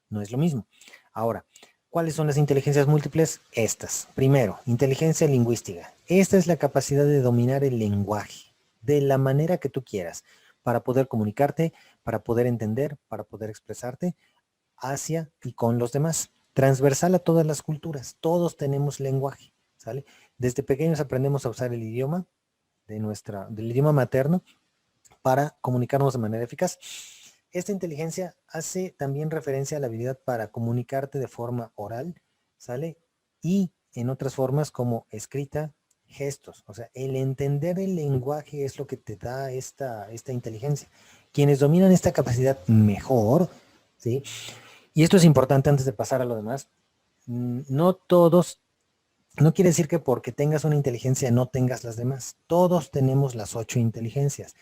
No es lo mismo. Ahora, ¿cuáles son las inteligencias múltiples? Estas. Primero, inteligencia lingüística. Esta es la capacidad de dominar el lenguaje de la manera que tú quieras para poder comunicarte, para poder entender, para poder expresarte hacia y con los demás. Transversal a todas las culturas. Todos tenemos lenguaje, ¿sale? Desde pequeños aprendemos a usar el idioma del idioma materno para comunicarnos de manera eficaz. Esta inteligencia hace también referencia a la habilidad para comunicarte de forma oral, ¿sale? Y en otras formas como escrita, gestos. O sea, el entender el lenguaje es lo que te da esta inteligencia. Quienes dominan esta capacidad mejor, ¿sí? Y esto es importante antes de pasar a lo demás. No todos, no quiere decir que porque tengas una inteligencia no tengas las demás. Todos tenemos las 8 inteligencias,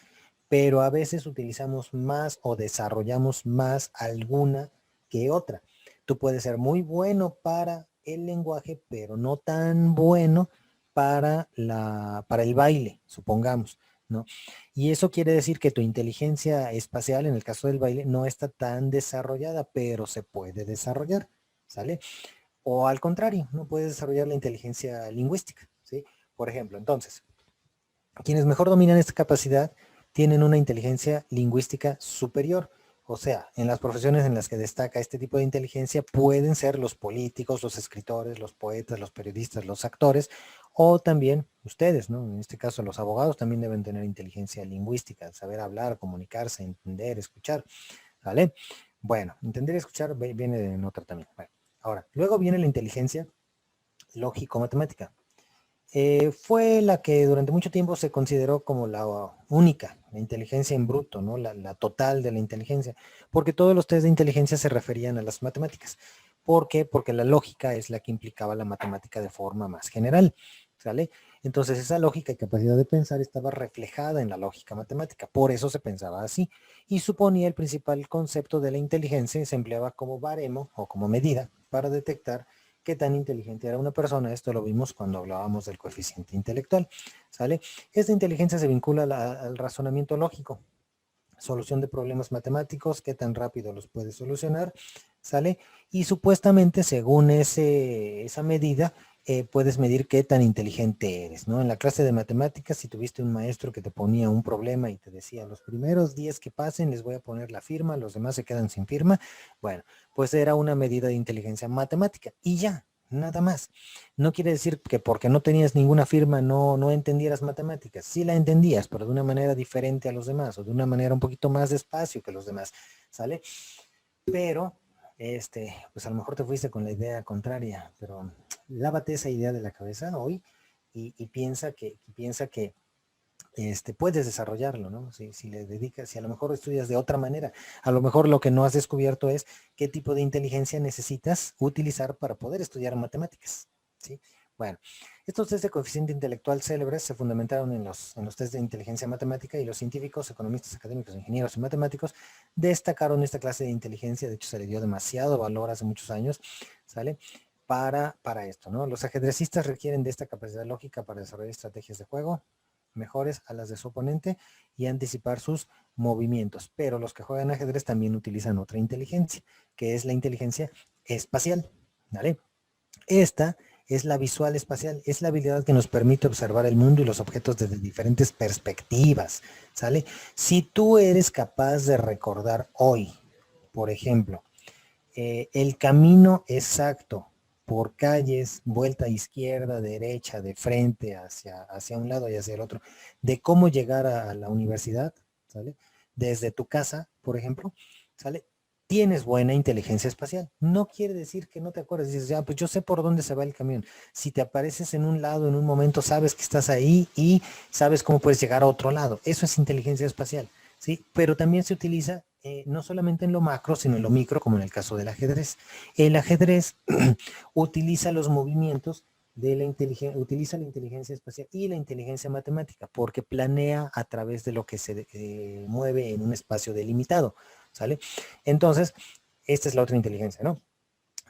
pero a veces utilizamos más o desarrollamos más alguna que otra. Tú puedes ser muy bueno para el lenguaje, pero no tan bueno para el baile, supongamos, ¿no? Y eso quiere decir que tu inteligencia espacial, en el caso del baile, no está tan desarrollada, pero se puede desarrollar, ¿sale? O al contrario, no puedes desarrollar la inteligencia lingüística, ¿sí? Por ejemplo, entonces, quienes mejor dominan esta capacidad tienen una inteligencia lingüística superior. O sea, en las profesiones en las que destaca este tipo de inteligencia pueden ser los políticos, los escritores, los poetas, los periodistas, los actores, o también ustedes, ¿no? En este caso, los abogados también deben tener inteligencia lingüística, saber hablar, comunicarse, entender, escuchar, ¿vale? Bueno, entender y escuchar viene en otra también. Bueno, ahora, luego viene la inteligencia lógico-matemática. Fue la que durante mucho tiempo se consideró como la única, la inteligencia en bruto, ¿no? La total de la inteligencia, porque todos los test de inteligencia se referían a las matemáticas. ¿Por qué? Porque la lógica es la que implicaba la matemática de forma más general, ¿sale? Entonces esa lógica y capacidad de pensar estaba reflejada en la lógica matemática, por eso se pensaba así, y suponía el principal concepto de la inteligencia y se empleaba como baremo o como medida para detectar qué tan inteligente era una persona. Esto lo vimos cuando hablábamos del coeficiente intelectual, ¿sale? Esta inteligencia se vincula al razonamiento lógico, solución de problemas matemáticos, qué tan rápido los puedes solucionar, ¿sale? Y supuestamente según esa medida, puedes medir qué tan inteligente eres, ¿no? En la clase de matemáticas, si tuviste un maestro que te ponía un problema y te decía, los primeros 10 que pasen les voy a poner la firma, los demás se quedan sin firma, bueno, pues era una medida de inteligencia matemática y ya, nada más. No quiere decir que porque no tenías ninguna firma no entendieras matemáticas. Sí la entendías, pero de una manera diferente a los demás o de una manera un poquito más despacio que los demás, ¿sale? Pero, pues a lo mejor te fuiste con la idea contraria, pero lávate esa idea de la cabeza hoy y piensa que puedes desarrollarlo, ¿no? Si le dedicas, si a lo mejor estudias de otra manera, a lo mejor lo que no has descubierto es qué tipo de inteligencia necesitas utilizar para poder estudiar matemáticas, ¿sí? Bueno, estos test de coeficiente intelectual célebres se fundamentaron en los test de inteligencia matemática y los científicos, economistas, académicos, ingenieros y matemáticos destacaron esta clase de inteligencia. De hecho, se le dio demasiado valor hace muchos años, ¿sale? Para esto, ¿no? Los ajedrecistas requieren de esta capacidad lógica para desarrollar estrategias de juego mejores a las de su oponente y anticipar sus movimientos. Pero los que juegan ajedrez también utilizan otra inteligencia, que es la inteligencia espacial, ¿vale? Esta es la visual espacial, es la habilidad que nos permite observar el mundo y los objetos desde diferentes perspectivas, ¿sale? Si tú eres capaz de recordar hoy, por ejemplo, el camino exacto por calles, vuelta a izquierda, derecha, de frente, hacia un lado y hacia el otro, de cómo llegar a la universidad, ¿sale? Desde tu casa, por ejemplo, ¿sale? Tienes buena inteligencia espacial. No quiere decir que no te acuerdes. Dices, ya, pues yo sé por dónde se va el camión. Si te apareces en un lado, en un momento, sabes que estás ahí y sabes cómo puedes llegar a otro lado. Eso es inteligencia espacial, ¿sí? Pero también se utiliza no solamente en lo macro, sino en lo micro, como en el caso del ajedrez. El ajedrez utiliza los movimientos de la utiliza la inteligencia espacial y la inteligencia matemática, porque planea a través de lo que se mueve en un espacio delimitado, ¿sale? Entonces, esta es la otra inteligencia, ¿no?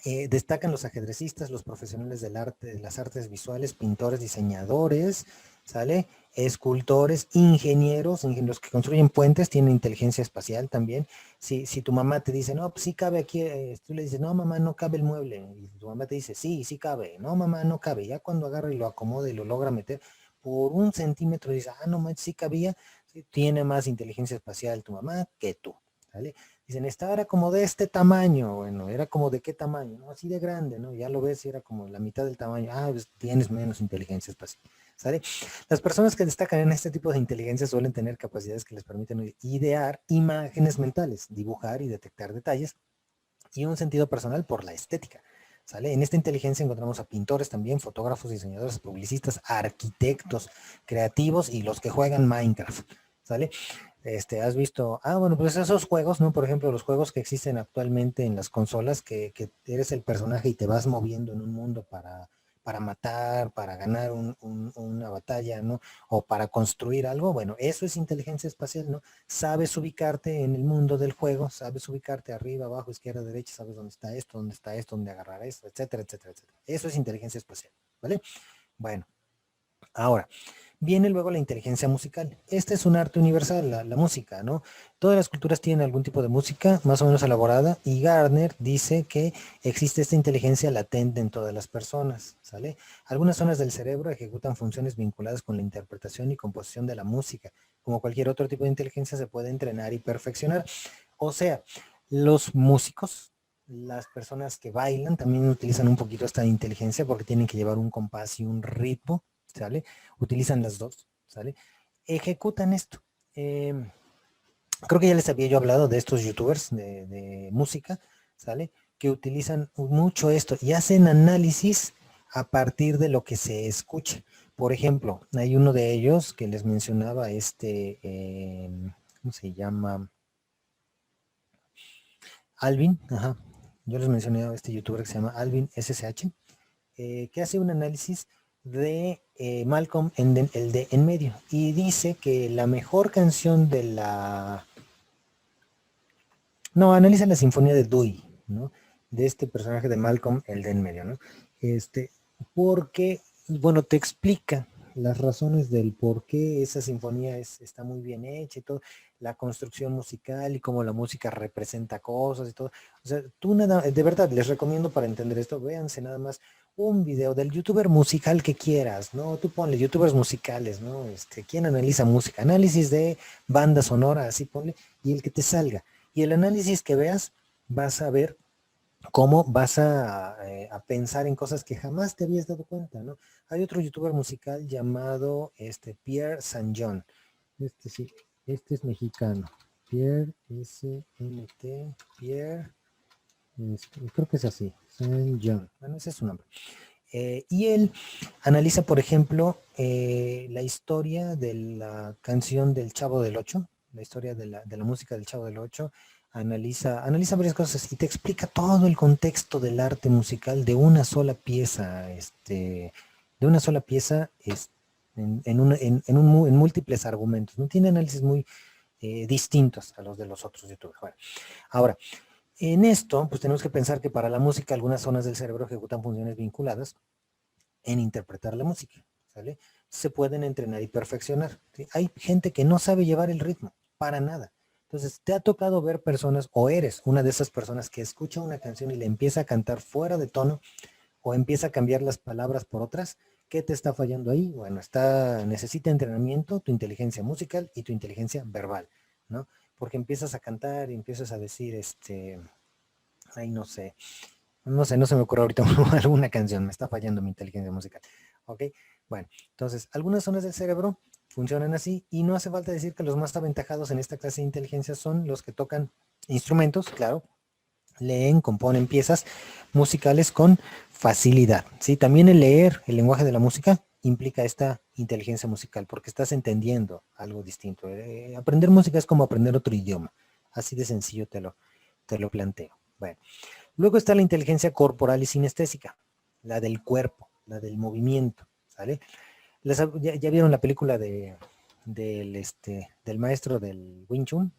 Destacan los ajedrecistas, los profesionales del arte, de las artes visuales, pintores, diseñadores, ¿sale? Escultores, ingenieros, los que construyen puentes tienen inteligencia espacial también. Si tu mamá te dice, no, pues sí cabe aquí, tú le dices, no, mamá, no cabe el mueble. Y tu mamá te dice, sí, sí cabe. No, mamá, no cabe. Ya cuando agarra y lo acomoda y lo logra meter por 1 centímetro, dice, ah, no manches, sí cabía. Sí, tiene más inteligencia espacial tu mamá que tú, ¿vale? Dicen, esta era como de este tamaño. Bueno, era como de qué tamaño, ¿no? Así de grande, ¿no? Ya lo ves y era como la mitad del tamaño. Ah, pues tienes menos inteligencia espacial, ¿sale? Las personas que destacan en este tipo de inteligencia suelen tener capacidades que les permiten idear imágenes mentales, dibujar y detectar detalles, y un sentido personal por la estética. ¿Sale? En esta inteligencia encontramos a pintores también, fotógrafos, diseñadores, publicistas, arquitectos, creativos y los que juegan Minecraft. ¿Sale? Has visto, bueno, pues esos juegos, ¿no? Por ejemplo, los juegos que existen actualmente en las consolas, que eres el personaje y te vas moviendo en un mundo para matar, para ganar una batalla, ¿no? O para construir algo, bueno, eso es inteligencia espacial, ¿no? Sabes ubicarte en el mundo del juego, sabes ubicarte arriba, abajo, izquierda, derecha, sabes dónde está esto, dónde agarrar esto, etcétera, etcétera, etcétera. Eso es inteligencia espacial, ¿vale? Bueno, ahora, viene luego la inteligencia musical. Este es un arte universal, la música, ¿no? Todas las culturas tienen algún tipo de música más o menos elaborada y Gardner dice que existe esta inteligencia latente en todas las personas, ¿sale? Algunas zonas del cerebro ejecutan funciones vinculadas con la interpretación y composición de la música. Como cualquier otro tipo de inteligencia se puede entrenar y perfeccionar. O sea, los músicos, las personas que bailan también utilizan un poquito esta inteligencia porque tienen que llevar un compás y un ritmo, ¿sale? Utilizan las dos, ¿sale? Ejecutan esto. Creo que ya les había yo hablado de estos youtubers de música, ¿sale? Que utilizan mucho esto y hacen análisis a partir de lo que se escucha. Por ejemplo, hay uno de ellos que les mencionaba, ¿cómo se llama? Alvin, ajá. Yo les mencioné a este youtuber que se llama Alvin SSH, que hace un análisis de Malcolm el de en medio y dice que la mejor canción de la... No, analiza la sinfonía de Dewey, ¿no? De este personaje de Malcolm el de en medio, ¿no? Porque, bueno, te explica las razones del por qué esa sinfonía está muy bien hecha y todo, la construcción musical y cómo la música representa cosas y todo. O sea, de verdad, les recomiendo para entender esto, véanse nada más un video del youtuber musical que quieras, ¿no? Tú ponle youtubers musicales, ¿no? ¿Quién analiza música? Análisis de banda sonora, así ponle, y el que te salga. Y el análisis que veas, vas a ver cómo vas a pensar en cosas que jamás te habías dado cuenta, ¿no? Hay otro youtuber musical llamado Pierre San John. Sí, este es mexicano. Pierre S-N-T, Pierre, creo que es así, San John. Bueno, ese es su nombre. Y él analiza, por ejemplo, la historia de la canción del Chavo del Ocho, la historia de la música del Chavo del Ocho, analiza varias cosas y te explica todo el contexto del arte musical de una sola pieza, en múltiples argumentos. No tiene análisis muy distintos a los de los otros youtubers. Bueno, ahora, en esto, pues tenemos que pensar que para la música algunas zonas del cerebro ejecutan funciones vinculadas en interpretar la música, ¿sale? Se pueden entrenar y perfeccionar, ¿sí? Hay gente que no sabe llevar el ritmo, para nada. Entonces, ¿te ha tocado ver personas, o eres una de esas personas que escucha una canción y le empieza a cantar fuera de tono, o empieza a cambiar las palabras por otras? ¿Qué te está fallando ahí? Bueno, necesita entrenamiento, tu inteligencia musical y tu inteligencia verbal, ¿no? Porque empiezas a cantar y empiezas a decir, no sé, no se me ocurre ahorita alguna canción, me está fallando mi inteligencia musical. ¿Ok? Bueno, entonces, algunas zonas del cerebro funcionan así y no hace falta decir que los más aventajados en esta clase de inteligencia son los que tocan instrumentos, claro, leen, componen piezas musicales con facilidad, ¿sí? También el leer el lenguaje de la música implica esta inteligencia musical porque estás entendiendo algo distinto. Aprender música es como aprender otro idioma, así de sencillo te lo planteo. Bueno. Luego está la inteligencia corporal y sinestésica, la del cuerpo, la del movimiento, ¿sale? ¿Ya vieron la película del maestro del Wing Chun?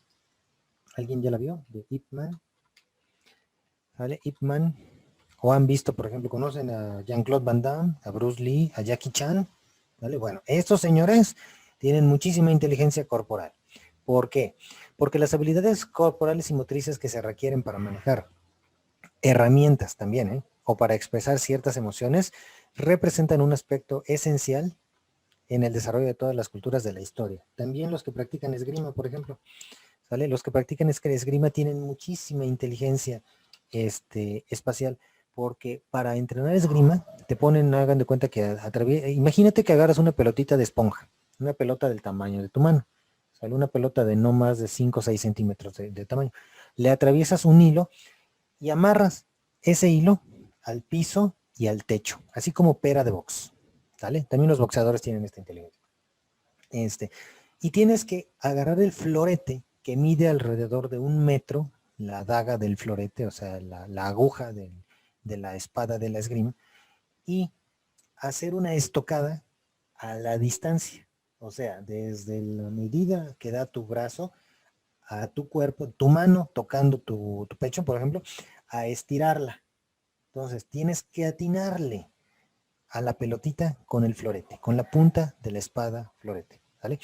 ¿Alguien ya la vio? De Ip Man. ¿Vale? Ip Man. O han visto, por ejemplo, conocen a Jean-Claude Van Damme, a Bruce Lee, a Jackie Chan. ¿Vale? Bueno, estos señores tienen muchísima inteligencia corporal. ¿Por qué? Porque las habilidades corporales y motrices que se requieren para manejar herramientas también, o para expresar ciertas emociones, representan un aspecto esencial en el desarrollo de todas las culturas de la historia. También los que practican esgrima, por ejemplo, ¿sale? Los que practican esgrima tienen muchísima inteligencia espacial, porque para entrenar esgrima te ponen, hagan de cuenta que imagínate que agarras una pelotita de esponja, una pelota del tamaño de tu mano, sale una pelota de no más de 5 o 6 centímetros de tamaño, le atraviesas un hilo y amarras ese hilo al piso y al techo, así como pera de box, ¿sale? También los boxeadores tienen esta inteligencia. Y tienes que agarrar el florete que mide alrededor de 1 metro, la daga del florete, o sea, la aguja de la espada de la esgrima, y hacer una estocada a la distancia, o sea, desde la medida que da tu brazo a tu cuerpo, tu mano tocando tu pecho, por ejemplo, a estirarla. Entonces, tienes que atinarle a la pelotita con el florete, con la punta de la espada florete, ¿vale?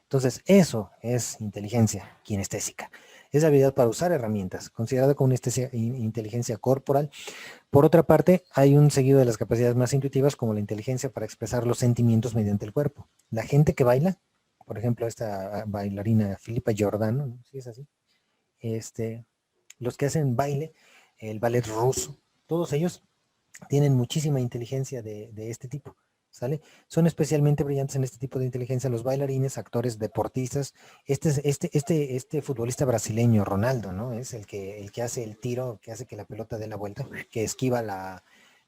Entonces, eso es inteligencia kinestésica. Es habilidad para usar herramientas, considerada como una inteligencia corporal. Por otra parte, hay un seguido de las capacidades más intuitivas, como la inteligencia para expresar los sentimientos mediante el cuerpo. La gente que baila, por ejemplo, esta bailarina Filipa Giordano, ¿no? ¿Sí es así? Los que hacen baile, el ballet ruso, todos ellos tienen muchísima inteligencia de este tipo, ¿sale? Son especialmente brillantes en este tipo de inteligencia los bailarines, actores, deportistas. Este futbolista brasileño, Ronaldo, ¿no? Es el que hace el tiro, que hace que la pelota dé la vuelta, que esquiva la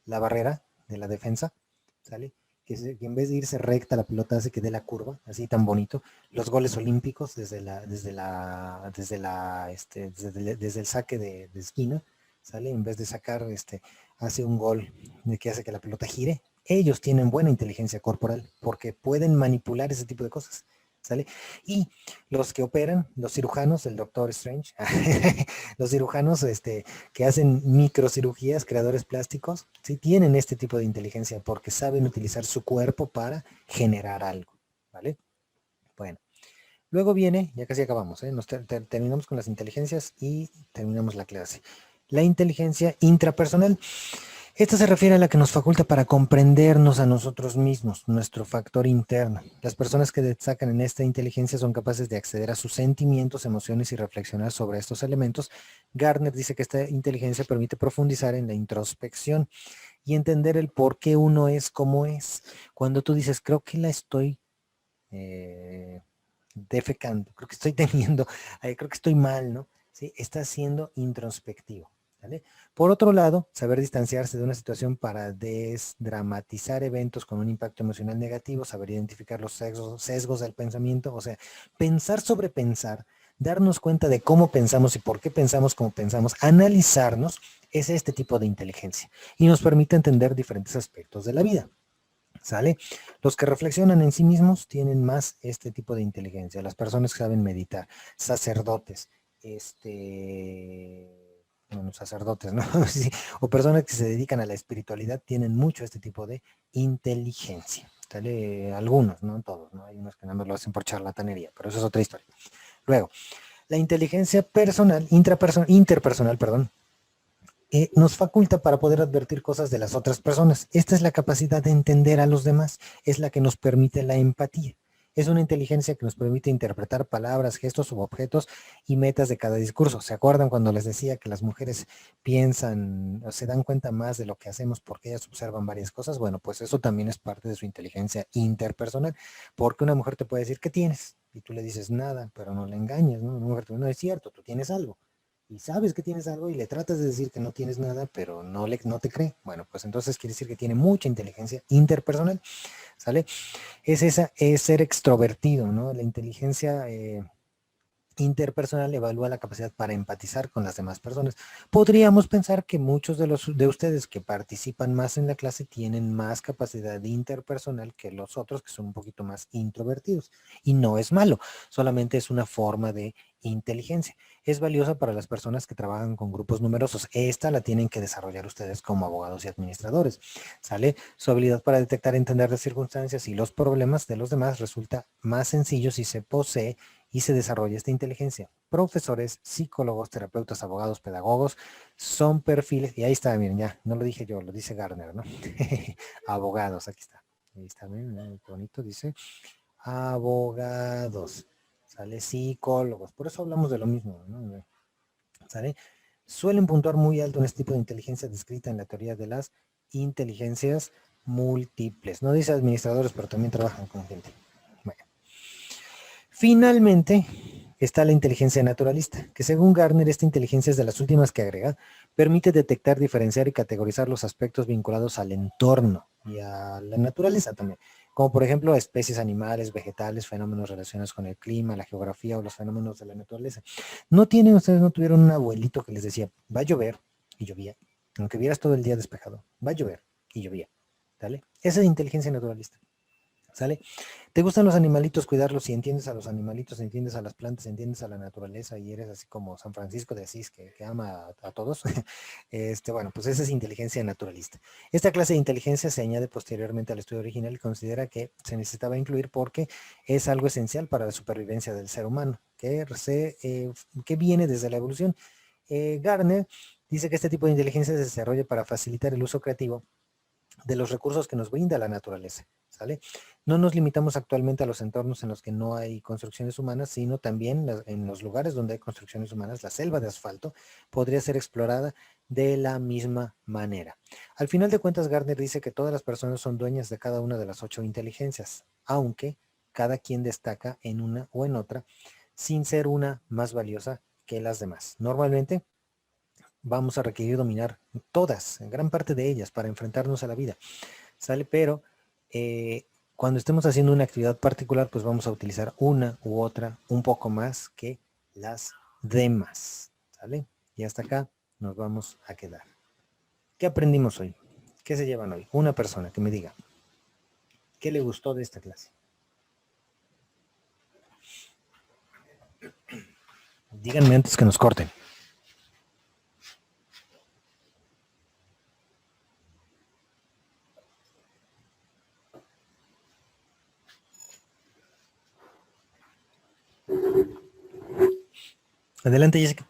barrera de la defensa, ¿sale? Que en vez de irse recta la pelota hace que dé la curva, así tan bonito. Los goles olímpicos desde el saque de esquina, ¿sale? En vez de sacar, hace un gol de que hace que la pelota gire. Ellos tienen buena inteligencia corporal porque pueden manipular ese tipo de cosas, ¿sale? Y los que operan, los cirujanos, el Doctor Strange, los cirujanos que hacen microcirugías, creadores plásticos, sí tienen este tipo de inteligencia porque saben utilizar su cuerpo para generar algo, ¿vale? Bueno. Luego viene, ya casi acabamos, terminamos con las inteligencias y terminamos la clase. La inteligencia intrapersonal. Esta se refiere a la que nos faculta para comprendernos a nosotros mismos, nuestro factor interno. Las personas que destacan en esta inteligencia son capaces de acceder a sus sentimientos, emociones y reflexionar sobre estos elementos. Gardner dice que esta inteligencia permite profundizar en la introspección y entender el por qué uno es como es. Cuando tú dices, creo que la estoy defecando, creo que estoy teniendo, creo que estoy mal, ¿no? ¿Sí? Está siendo introspectivo. ¿Vale? Por otro lado, saber distanciarse de una situación para desdramatizar eventos con un impacto emocional negativo, saber identificar los sesgos del pensamiento, o sea, pensar sobre pensar, darnos cuenta de cómo pensamos y por qué pensamos como pensamos, analizarnos, es este tipo de inteligencia y nos permite entender diferentes aspectos de la vida. ¿Sale? Los que reflexionan en sí mismos tienen más este tipo de inteligencia. Las personas que saben meditar, sacerdotes, bueno, sacerdotes, ¿no? Sí, o personas que se dedican a la espiritualidad tienen mucho este tipo de inteligencia. ¿Sale? Algunos, no todos, ¿no? Hay unos que nada más lo hacen por charlatanería, pero eso es otra historia. Luego, la inteligencia personal, interpersonal, perdón, nos faculta para poder advertir cosas de las otras personas. Esta es la capacidad de entender a los demás, es la que nos permite la empatía. Es una inteligencia que nos permite interpretar palabras, gestos u objetos y metas de cada discurso. ¿Se acuerdan cuando les decía que las mujeres piensan o se dan cuenta más de lo que hacemos porque ellas observan varias cosas? Bueno, pues eso también es parte de su inteligencia interpersonal, porque una mujer te puede decir, ¿qué tienes? Y tú le dices nada, pero no le engañes, ¿no? Una mujer te dice, no es cierto, tú tienes algo y sabes que tienes algo y le tratas de decir que no tienes nada, pero no te cree. Bueno, pues entonces quiere decir que tiene mucha inteligencia interpersonal, ¿sale? Es ser extrovertido, ¿no? La inteligencia interpersonal evalúa la capacidad para empatizar con las demás personas. Podríamos pensar que muchos de ustedes que participan más en la clase tienen más capacidad interpersonal que los otros que son un poquito más introvertidos. Y no es malo, solamente es una forma de inteligencia. Es valiosa para las personas que trabajan con grupos numerosos. Esta la tienen que desarrollar ustedes como abogados y administradores. ¿Sale? Su habilidad para detectar y entender las circunstancias y los problemas de los demás resulta más sencillo si se posee y se desarrolla esta inteligencia. Profesores, psicólogos, terapeutas, abogados, pedagogos, son perfiles, y ahí está, miren, ya, no lo dije yo, lo dice Gardner, ¿no? Abogados, aquí está. Ahí está, miren, qué bonito, dice abogados, ¿sale? Psicólogos, por eso hablamos de lo mismo, ¿no? ¿Sale? suelen puntuar muy alto en este tipo de inteligencia descrita en la teoría de las inteligencias múltiples. No dice administradores, pero también trabajan con gente. Bueno. Finalmente, está la inteligencia naturalista, que según Gardner, esta inteligencia es de las últimas que agrega, permite detectar, diferenciar y categorizar los aspectos vinculados al entorno y a la naturaleza también, como por ejemplo especies animales, vegetales, fenómenos relacionados con el clima, la geografía o los fenómenos de la naturaleza. Ustedes no tuvieron un abuelito que les decía, va a llover, y llovía, aunque vieras todo el día despejado, va a llover, y llovía, ¿sale? Esa es inteligencia naturalista, ¿sale? ¿Te gustan los animalitos, cuidarlos? Si entiendes a los animalitos, entiendes a las plantas, entiendes a la naturaleza y eres así como San Francisco de Asís que ama a todos, bueno, pues esa es inteligencia naturalista. Esta clase de inteligencia se añade posteriormente al estudio original y considera que se necesitaba incluir porque es algo esencial para la supervivencia del ser humano, que viene desde la evolución. Gardner dice que este tipo de inteligencia se desarrolla para facilitar el uso creativo de los recursos que nos brinda la naturaleza, ¿sale? No nos limitamos actualmente a los entornos en los que no hay construcciones humanas, sino también en los lugares donde hay construcciones humanas, la selva de asfalto podría ser explorada de la misma manera. Al final de cuentas, Gardner dice que todas las personas son dueñas de cada una de las 8 inteligencias, aunque cada quien destaca en una o en otra, sin ser una más valiosa que las demás. Normalmente, vamos a requerir dominar todas, gran parte de ellas, para enfrentarnos a la vida, ¿sale? Pero cuando estemos haciendo una actividad particular, pues vamos a utilizar una u otra un poco más que las demás, ¿sale? Y hasta acá nos vamos a quedar. ¿Qué aprendimos hoy? ¿Qué se llevan hoy? Una persona que me diga, ¿qué le gustó de esta clase? Díganme antes que nos corten. Adelante, Jessica.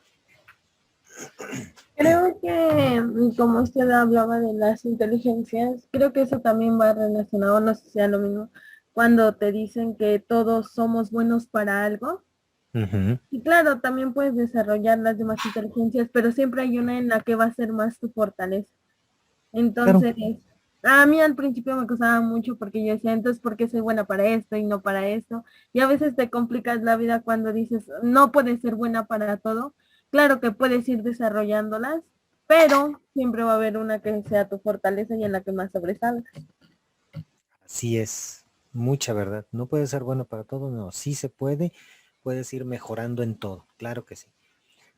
Creo que como usted hablaba de las inteligencias, creo que eso también va relacionado, no sé si sea lo mismo, cuando te dicen que todos somos buenos para algo. Ujú. Y claro, también puedes desarrollar las demás inteligencias, pero siempre hay una en la que va a ser más tu fortaleza. Claro. Entonces, a mí al principio me costaba mucho porque yo decía, entonces, ¿por qué soy buena para esto y no para esto? Y a veces te complicas la vida cuando dices, no puedes ser buena para todo. Claro que puedes ir desarrollándolas, pero siempre va a haber una que sea tu fortaleza y en la que más sobresalgas. Así es, mucha verdad. No puede ser bueno para todo, no, sí se puede, puedes ir mejorando en todo, claro que sí.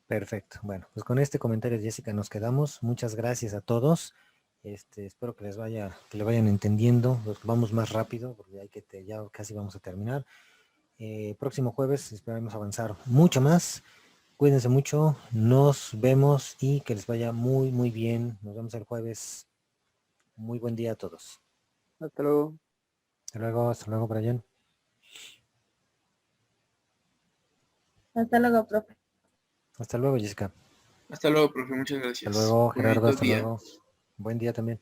Perfecto, bueno, pues con este comentario, Jessica, nos quedamos. Muchas gracias a todos. Espero que que le vayan entendiendo. Vamos más rápido, porque ya casi vamos a terminar. Próximo jueves esperamos avanzar mucho más. Cuídense mucho, nos vemos y que les vaya muy, muy bien. Nos vemos el jueves. Muy buen día a todos. Hasta luego. Hasta luego, Brian. Hasta luego, profe. Hasta luego, Jessica. Hasta luego, profe. Muchas Hasta gracias. luego, Gerardo. Bonito Hasta día. luego. Buen día también.